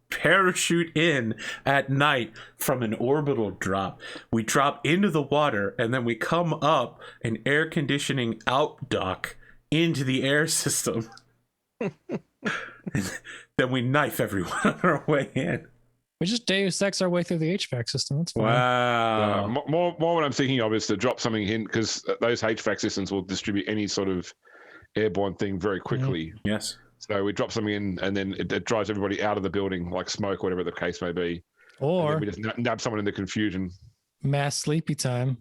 Parachute in at night from an orbital drop. We drop into the water, and then we come up an air conditioning out dock into the air system. Then we knife everyone on our way in. We just Deus Ex our way through the HVAC system. That's fine. Wow. More what I'm thinking of is to drop something in, because those HVAC systems will distribute any sort of airborne thing very quickly. Yes. So we drop something in, and then it drives everybody out of the building, like smoke, whatever the case may be. Or we just nab someone in the confusion. Mass sleepy time.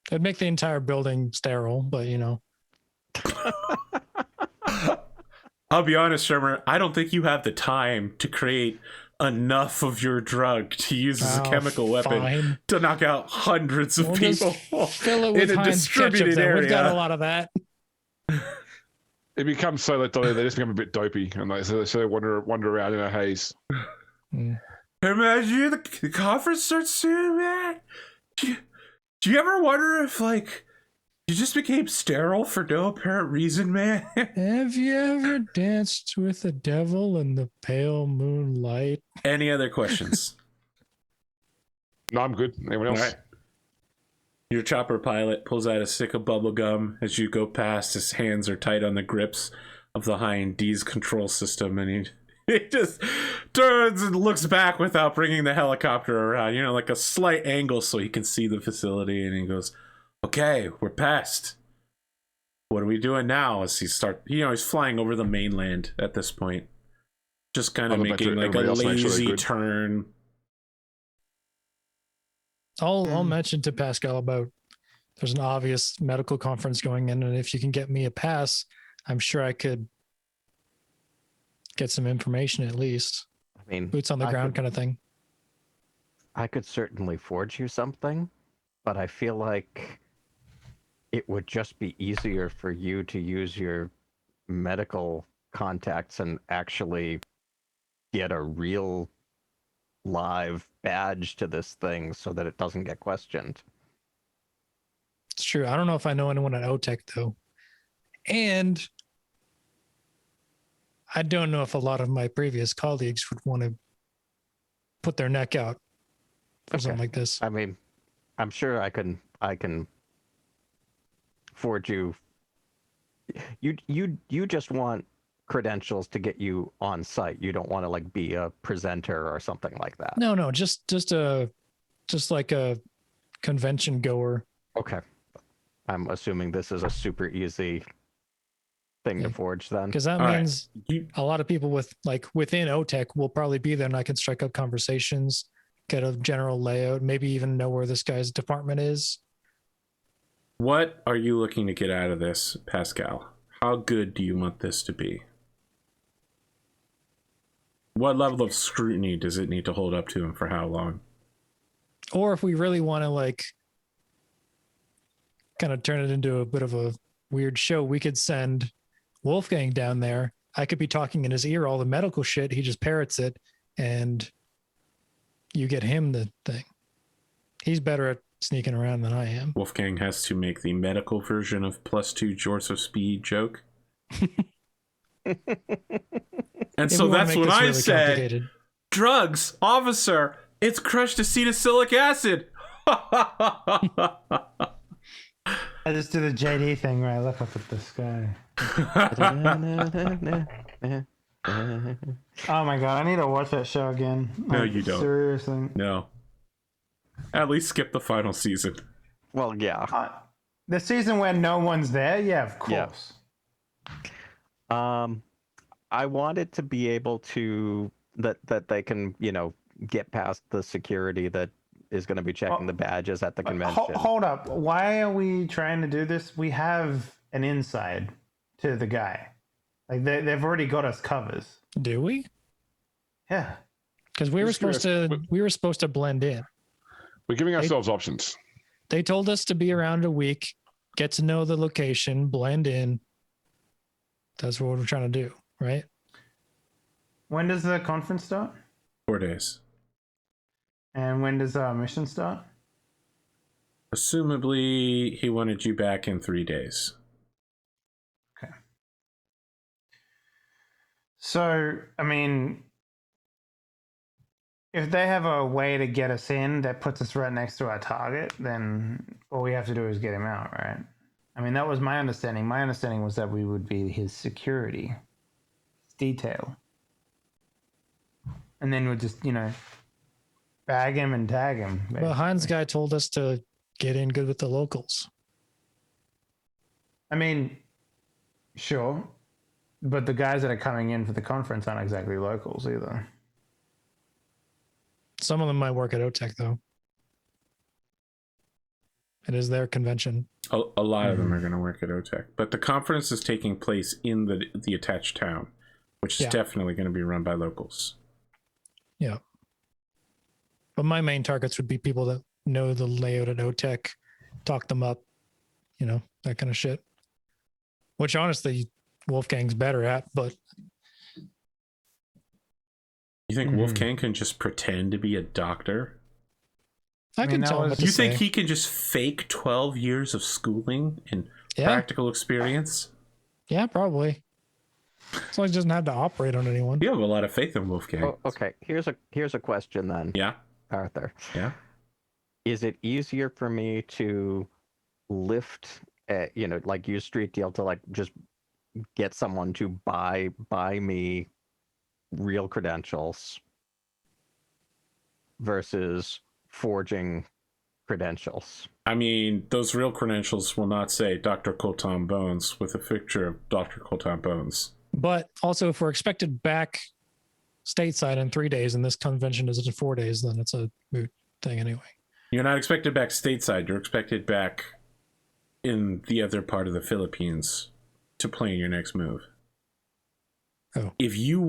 It'd make the entire building sterile, but I'll be honest, Shermer, I don't think you have the time to create enough of your drug to use as a chemical weapon to knock out hundreds of people fill it with in a distributed area. We've got a lot of that. It becomes so that they just become a bit dopey, and they wander around in a haze. Hey man, the conference starts soon, man. Do you ever wonder if you just became sterile for no apparent reason, man? Have you ever danced with the devil in the pale moonlight? Any other questions? No, I'm good. Anyone else? All right. Your chopper pilot pulls out a stick of bubble gum as you go past. His hands are tight on the grips of the Hind D's control system, and he just turns and looks back without bringing the helicopter around, like a slight angle so he can see the facility, and he goes, "Okay, we're past." what are we doing now? As he's flying over the mainland at this point, just kind of making like a lazy turn. I'll mention to Pascal about there's an obvious medical conference going in, and if you can get me a pass, I'm sure I could get some information at least. I mean, boots on the ground kind of thing. I could certainly forge you something, but I feel like it would just be easier for you to use your medical contacts and actually get a real live badge to this thing so that it doesn't get questioned. It's true. I don't know if I know anyone at OTech though. And I don't know if a lot of my previous colleagues would want to put their neck out for something like this. I mean, I'm sure I can forge you. You just want credentials to get you on site. You don't want to like be a presenter or something like that. No, just like a convention goer. Okay. I'm assuming this is a super easy thing to forge then. Because that means a lot of people within OTech will probably be there, and I can strike up conversations, get a general layout, maybe even know where this guy's department is. What are you looking to get out of this, Pascal? How good do you want this to be? What level of scrutiny does it need to hold up to, and for how long? Or if we really want to like kind of turn it into a bit of a weird show, we could send Wolfgang down there. I could be talking in his ear all the medical shit. He just parrots it, and you get him the thing. He's better at sneaking around than I am. Wolfgang has to make the medical version of +2 Jorts of Speed joke. And so that's when I said, drugs, officer, it's crushed acetylsilic acid. I just do the JD thing where I look up at the sky. Oh my god, I need to watch that show again. No, you don't. Seriously. No. At least skip the final season. Well, yeah. The season where no one's there? Yeah, of course. Yeah. I wanted to be able to that they can, get past the security that is going to be checking the badges at the convention. Hold up. Why are we trying to do this? We have an inside to the guy. Like they've already got us covers. Do we? Yeah. Because we were supposed to blend in. We're giving ourselves options. They told us to be around a week, get to know the location, blend in. That's what we're trying to do, right? When does the conference start? 4 days. And when does our mission start? Assumably, he wanted you back in 3 days. Okay. So, I mean, if they have a way to get us in that puts us right next to our target, then all we have to do is get him out, right? I mean, that was my understanding. My understanding was that we would be his security, his detail. And then we'd just, bag him and tag him. Basically. Well, Heinz guy told us to get in good with the locals. I mean, sure. But the guys that are coming in for the conference aren't exactly locals either. Some of them might work at OTech, though. It is their convention. A lot of them are going to work at OTech. But the conference is taking place in the attached town, which is definitely going to be run by locals. Yeah. But my main targets would be people that know the layout at OTech, talk them up, that kind of shit. Which honestly, Wolfgang's better at, but... You think Wolfgang can just pretend to be a doctor? I can tell him what to You say. think he can just fake 12 years of schooling and practical experience? Yeah, probably. As long as he doesn't have to operate on anyone. You have a lot of faith in Wolfgang. Oh, okay, here's a question then. Yeah. Arthur. Yeah. Is it easier for me to lift, like use Street Deal to like just get someone to buy me real credentials versus forging credentials. I mean, those real credentials will not say Dr. Coltan Bonez with a picture of Dr. Coltan Bonez. But also, if we're expected back stateside in 3 days and this convention is in 4 days, then it's a moot thing anyway. You're not expected back stateside. You're expected back in the other part of the Philippines to plan your next move. Oh. If you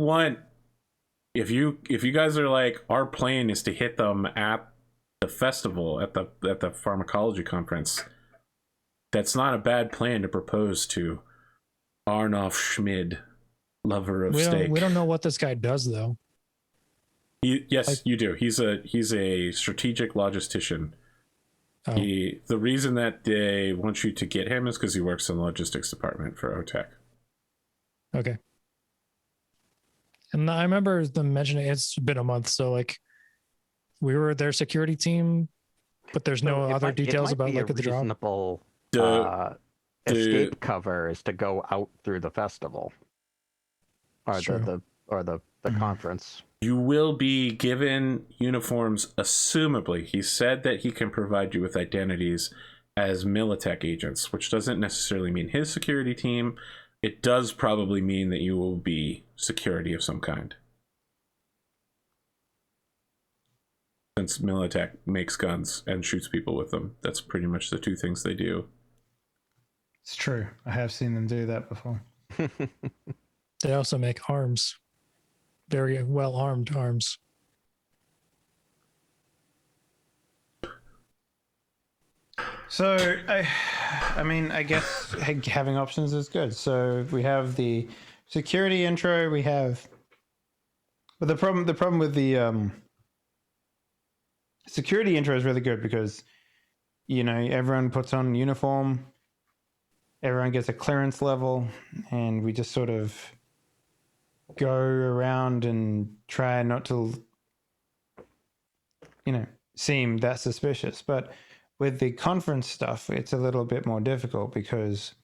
guys are like, our plan is to hit them at the festival, at the pharmacology conference, that's not a bad plan to propose to Arnoff Schmid, lover of steak. We don't know what this guy does though. Yes, you do. He's a strategic logistician. Oh. The reason that they want you to get him is because he works in the logistics department for OTEC. Okay. And I remember them mentioning it's been a month, so like we were their security team, but there's no other details about like the job. Reasonable escape cover is to go out through the festival or the conference. You will be given uniforms, assumably. He said that he can provide you with identities as Medtech agents, which doesn't necessarily mean his security team. It does probably mean that you will be security of some kind. Since Medtech makes guns and shoots people with them, that's pretty much the two things they do. It's true. I have seen them do that before. They also make arms. Very well armed arms. So, I mean, I guess having options is good. So we have the security intro. We have, but the problem with the security intro is really good because, you know, everyone puts on uniform, everyone gets a clearance level, and we just sort of go around and try not to, you know, seem that suspicious. But with the conference stuff, it's a little bit more difficult because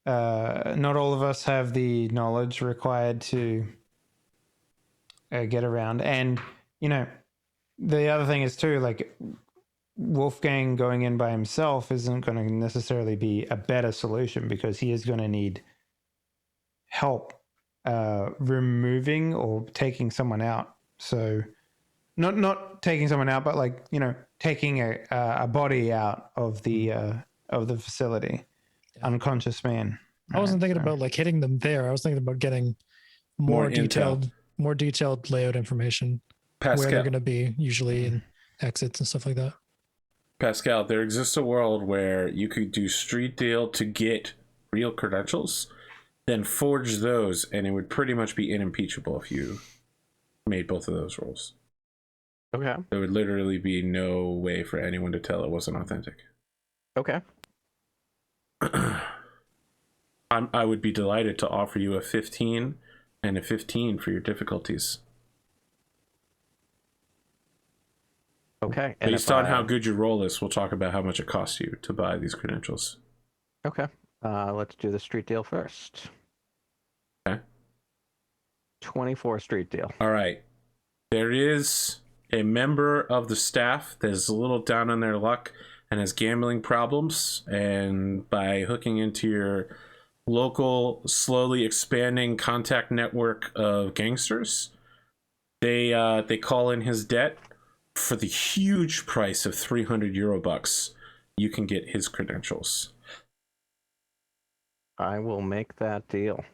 not all of us have the knowledge required to get around. And, you know, the other thing is too, like, Wolfgang going in by himself isn't going to necessarily be a better solution because he is going to need help removing or taking someone out. So not taking someone out, but like, you know, taking a body out of the facility. Unconscious man. I wasn't thinking about like hitting them there. I was thinking about getting more detailed layout information. Pascal. Where they're going to be usually and exits and stuff like that. Pascal, there exists a world where you could do street deal to get real credentials, then forge those, and it would pretty much be unimpeachable if you made both of those roles. Okay. There would literally be no way for anyone to tell it wasn't authentic. Okay. I would be delighted to offer you a 15 and a 15 for your difficulties. Okay. Based on how good your roll is, we'll talk about how much it costs you to buy these credentials. Okay. Let's do the street deal first. Okay. 24 street deal. All right. There is a member of the staff that is a little down on their luck and has gambling problems, and by hooking into your local, slowly expanding contact network of gangsters, they call in his debt. For the huge price of 300 Eurobucks, you can get his credentials. I will make that deal.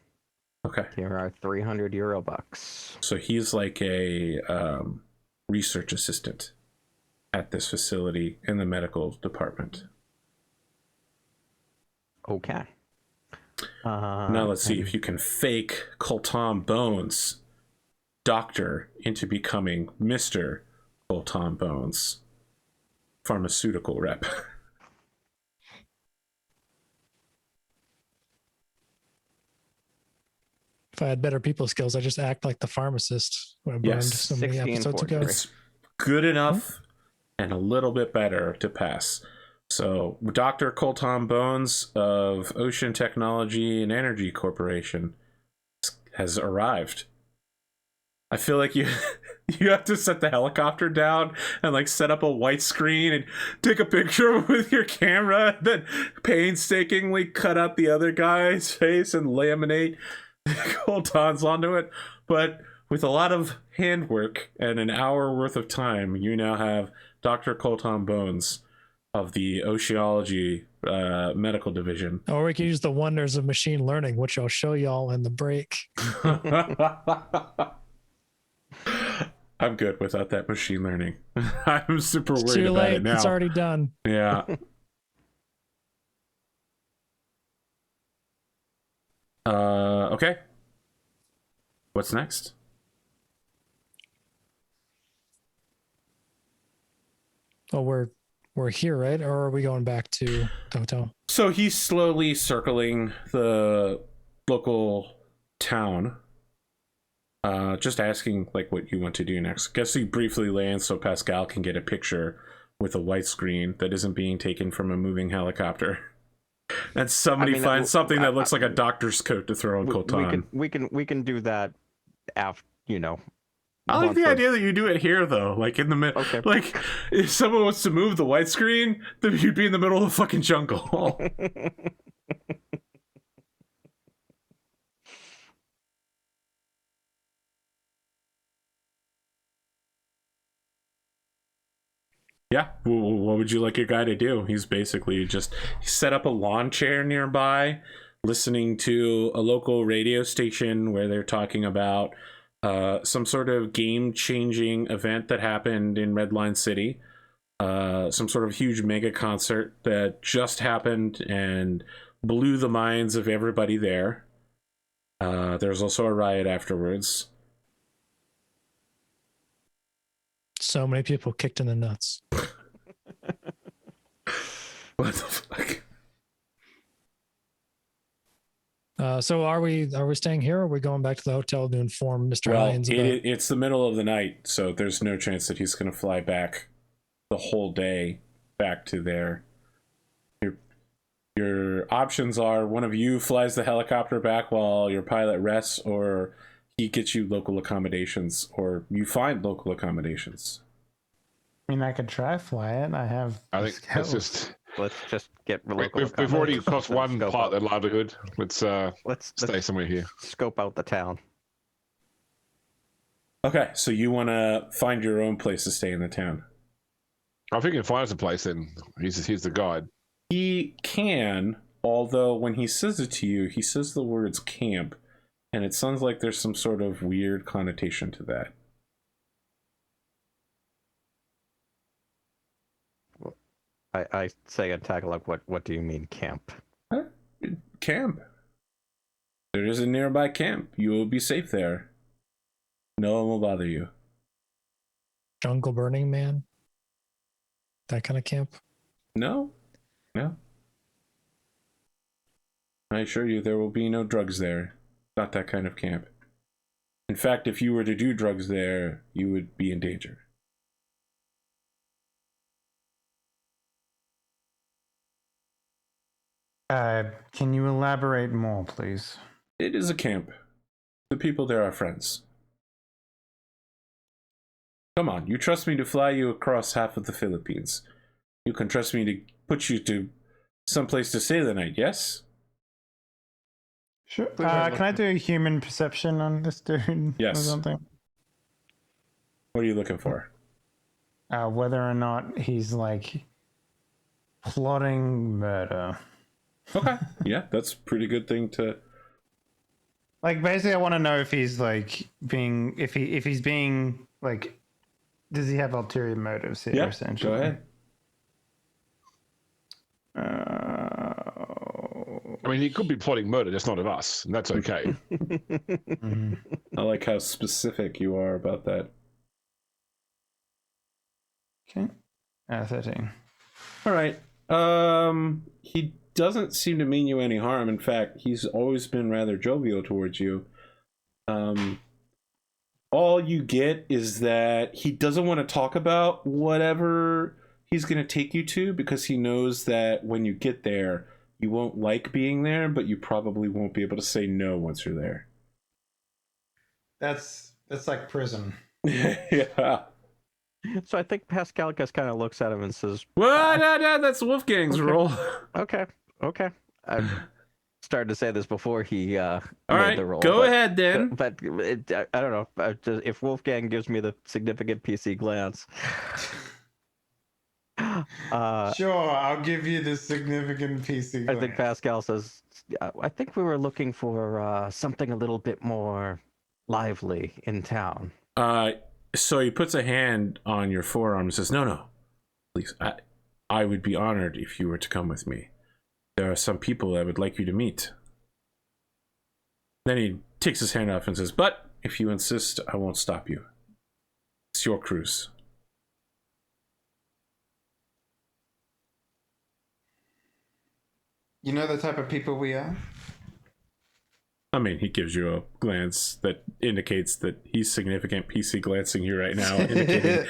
Okay. Here are 300 Eurobucks. So he's like a research assistant at this facility in the medical department. Okay. Now let's see if you can fake Coltan Bonez, doctor, into becoming Mr. Coltan Bonez, pharmaceutical rep. If I had better people skills, I just act like the pharmacist when I burned so many episodes ago. It's good enough and a little bit better to pass. So Dr. Coltan Bonez of Ocean Technology and Energy Corporation has arrived. I feel like you you have to set the helicopter down and like set up a white screen and take a picture with your camera, and then painstakingly cut out the other guy's face and laminate Coltan's onto it. But with a lot of handwork and an hour worth of time, you now have Dr. Coltan Bonez of the Oceology medical division. Or we can use the wonders of machine learning, which I'll show y'all in the break. I'm good without that machine learning. I'm super worried too about late. it now. It's already done. Yeah. Okay. What's next? Oh, we're here, right? Or are we going back to the hotel? So he's slowly circling the local town. Just asking like what you want to do next. Guess he briefly lands so Pascal can get a picture with a white screen that isn't being taken from a moving helicopter. And somebody finds something that looks like a doctor's coat to throw on Coltan. We can do that after, you know. I like the idea that you do it here though, like in the middle. Okay. Like if someone wants to move the white screen, then you'd be in the middle of the fucking jungle. Yeah, what would you like your guy to do? He's basically just he set up a lawn chair nearby, listening to a local radio station where they're talking about some sort of game-changing event that happened in Redline City. Some sort of huge mega concert that just happened and blew the minds of everybody there. There's also a riot afterwards. So many people kicked in the nuts. What the fuck? So are we staying here, or are we going back to the hotel to inform Mr. Hines about... It's the middle of the night, so there's no chance that he's going to fly back the whole day back to there. Your options are one of you flies the helicopter back while your pilot rests, or he gets you local accommodations, or you find local accommodations. I mean, I could try fly it. I think let's just get local. We've already cost one part of the livelihood. Let's stay somewhere here. Scope out the town. Okay, so you want to find your own place to stay in the town. I think he can find us a place then. He's the guide. He can, although when he says it to you, he says the words camp, and it sounds like there's some sort of weird connotation to that. I say in Tagalog, what do you mean camp? Camp. There is a nearby camp. You will be safe there. No one will bother you. Jungle Burning Man? That kind of camp? No. I assure you there will be no drugs there. Not that kind of camp. In fact, if you were to do drugs there, you would be in danger. Can you elaborate more, please? It is a camp. The people there are friends. Come on, you trust me to fly you across half of the Philippines. You can trust me to put you to someplace to stay the night, yes? Sure. Can I do a human perception on this dude? Yes. Or something? What are you looking for? Whether or not he's like plotting murder. Okay. Yeah, that's a pretty good thing to... Like, basically, I want to know if he's like being, if he's being like, does he have ulterior motives here? Yeah, essentially. go ahead. I mean, he could be plotting murder, just not of us, and that's okay. I like how specific you are about that. Okay. 13. All right. He doesn't seem to mean you any harm. In fact, he's always been rather jovial towards you. All you get is that he doesn't want to talk about whatever he's going to take you to, because he knows that when you get there, you won't like being there, but you probably won't be able to say no once you're there. That's That's like prison. Yeah. So I think Pascal just kind of looks at him and says, Well, no, that's Wolfgang's role. Okay. I started to say this before he made right, the roll. go ahead then. But I don't know. If Wolfgang gives me the significant PC glance. Sure, I'll give you the significant PC glance. I think Pascal says, I think we were looking for something a little bit more lively in town. So he puts a hand on your forearm and says, no, please, I would be honored if you were to come with me. There are some people I would like you to meet. Then he takes his hand off and says, but if you insist, I won't stop you. It's your cruise. You know the type of people we are? I mean, he gives you a glance that indicates that he's significant PC glancing you right now, indicating,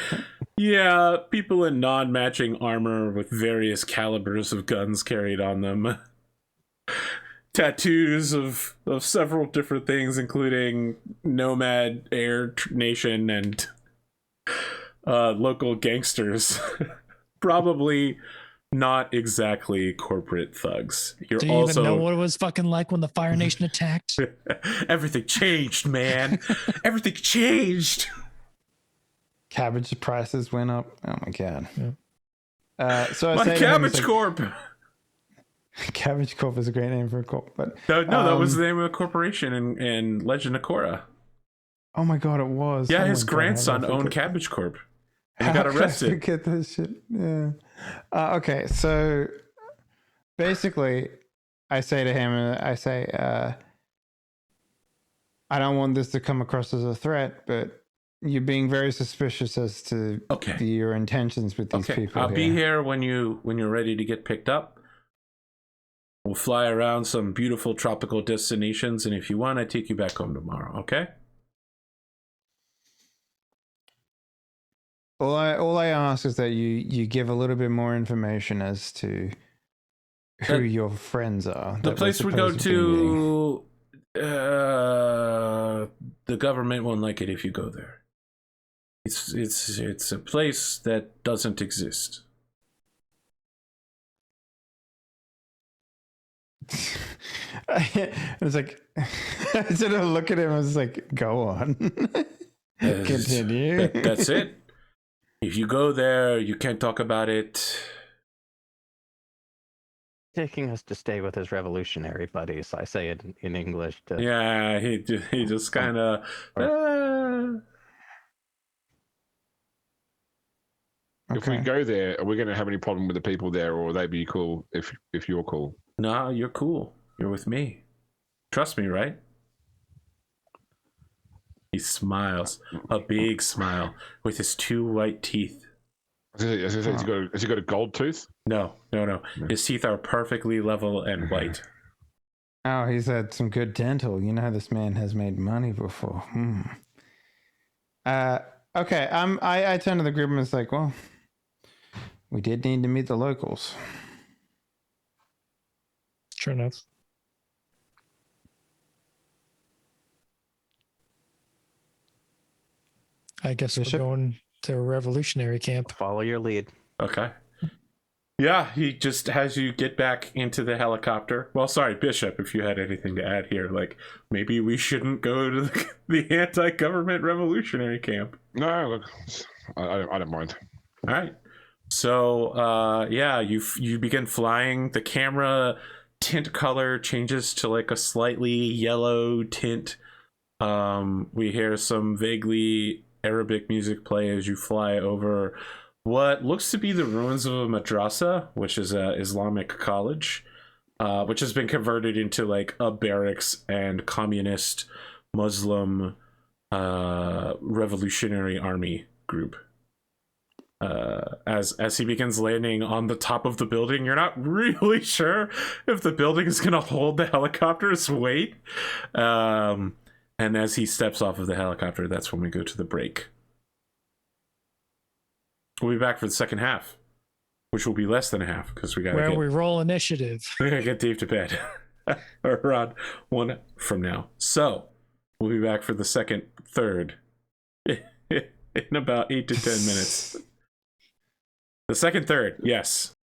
yeah, people in non-matching armor with various calibers of guns carried on them. Tattoos of several different things, including Nomad, Air Nation, and local gangsters. Probably not exactly corporate thugs. Do you even know what it was fucking like when the Fire Nation attacked? Everything changed, man. Everything changed. Cabbage prices went up. Oh my god. Yeah. So I My say Cabbage Corp. Cabbage Corp is a great name for a corp, but no, that was the name of a corporation in Legend of Korra. Oh my god, it was. Yeah, oh his grandson owned Cabbage Corp. And he got arrested. Forget this shit. Yeah. Okay, so basically, I say to him, I don't want this to come across as a threat, but you're being very suspicious as to your intentions with these people. I'll be here when you're ready to get picked up. We'll fly around some beautiful tropical destinations, and if you want, I take you back home tomorrow. Okay? All I ask is that you give a little bit more information as to who your friends are. The place we go to, the government won't like it if you go there. It's a place that doesn't exist. It's like I sort of look at him. I was like, "Go on, continue." That's it. If you go there, you can't talk about it. Taking us to stay with his revolutionary buddies. I say it in English. Yeah, he just kind of. If we go there, are we going to have any problem with the people there, or will they be cool if you're cool? No, you're cool. You're with me. Trust me, right? He smiles, a big smile, with his 2 white teeth. Has he got a gold tooth? No. His teeth are perfectly level and white. Oh, he's had some good dental. You know, this man has made money before. Okay, I turn to the group and it's like, well, we did need to meet the locals. Sure enough. I guess we're going to a revolutionary camp. Follow your lead. Okay. Yeah, he just has you get back into the helicopter. Well, sorry, Bishop, if you had anything to add here. Like, maybe we shouldn't go to the anti-government revolutionary camp. No, look, I don't mind. All right. So, you begin flying. The camera tint color changes to like a slightly yellow tint. We hear some vaguely Arabic music play as you fly over what looks to be the ruins of a madrasa, which is an Islamic college, which has been converted into like a barracks and communist Muslim revolutionary army group. As he begins landing on the top of the building, you're not really sure if the building is going to hold the helicopter's weight. And as he steps off of the helicopter, that's when we go to the break. We'll be back for the second half, which will be less than a half because we got we roll initiative. We gotta get Dave to bed around 1 from now. So we'll be back for the third in about 8 to 10 minutes. The second third, yes.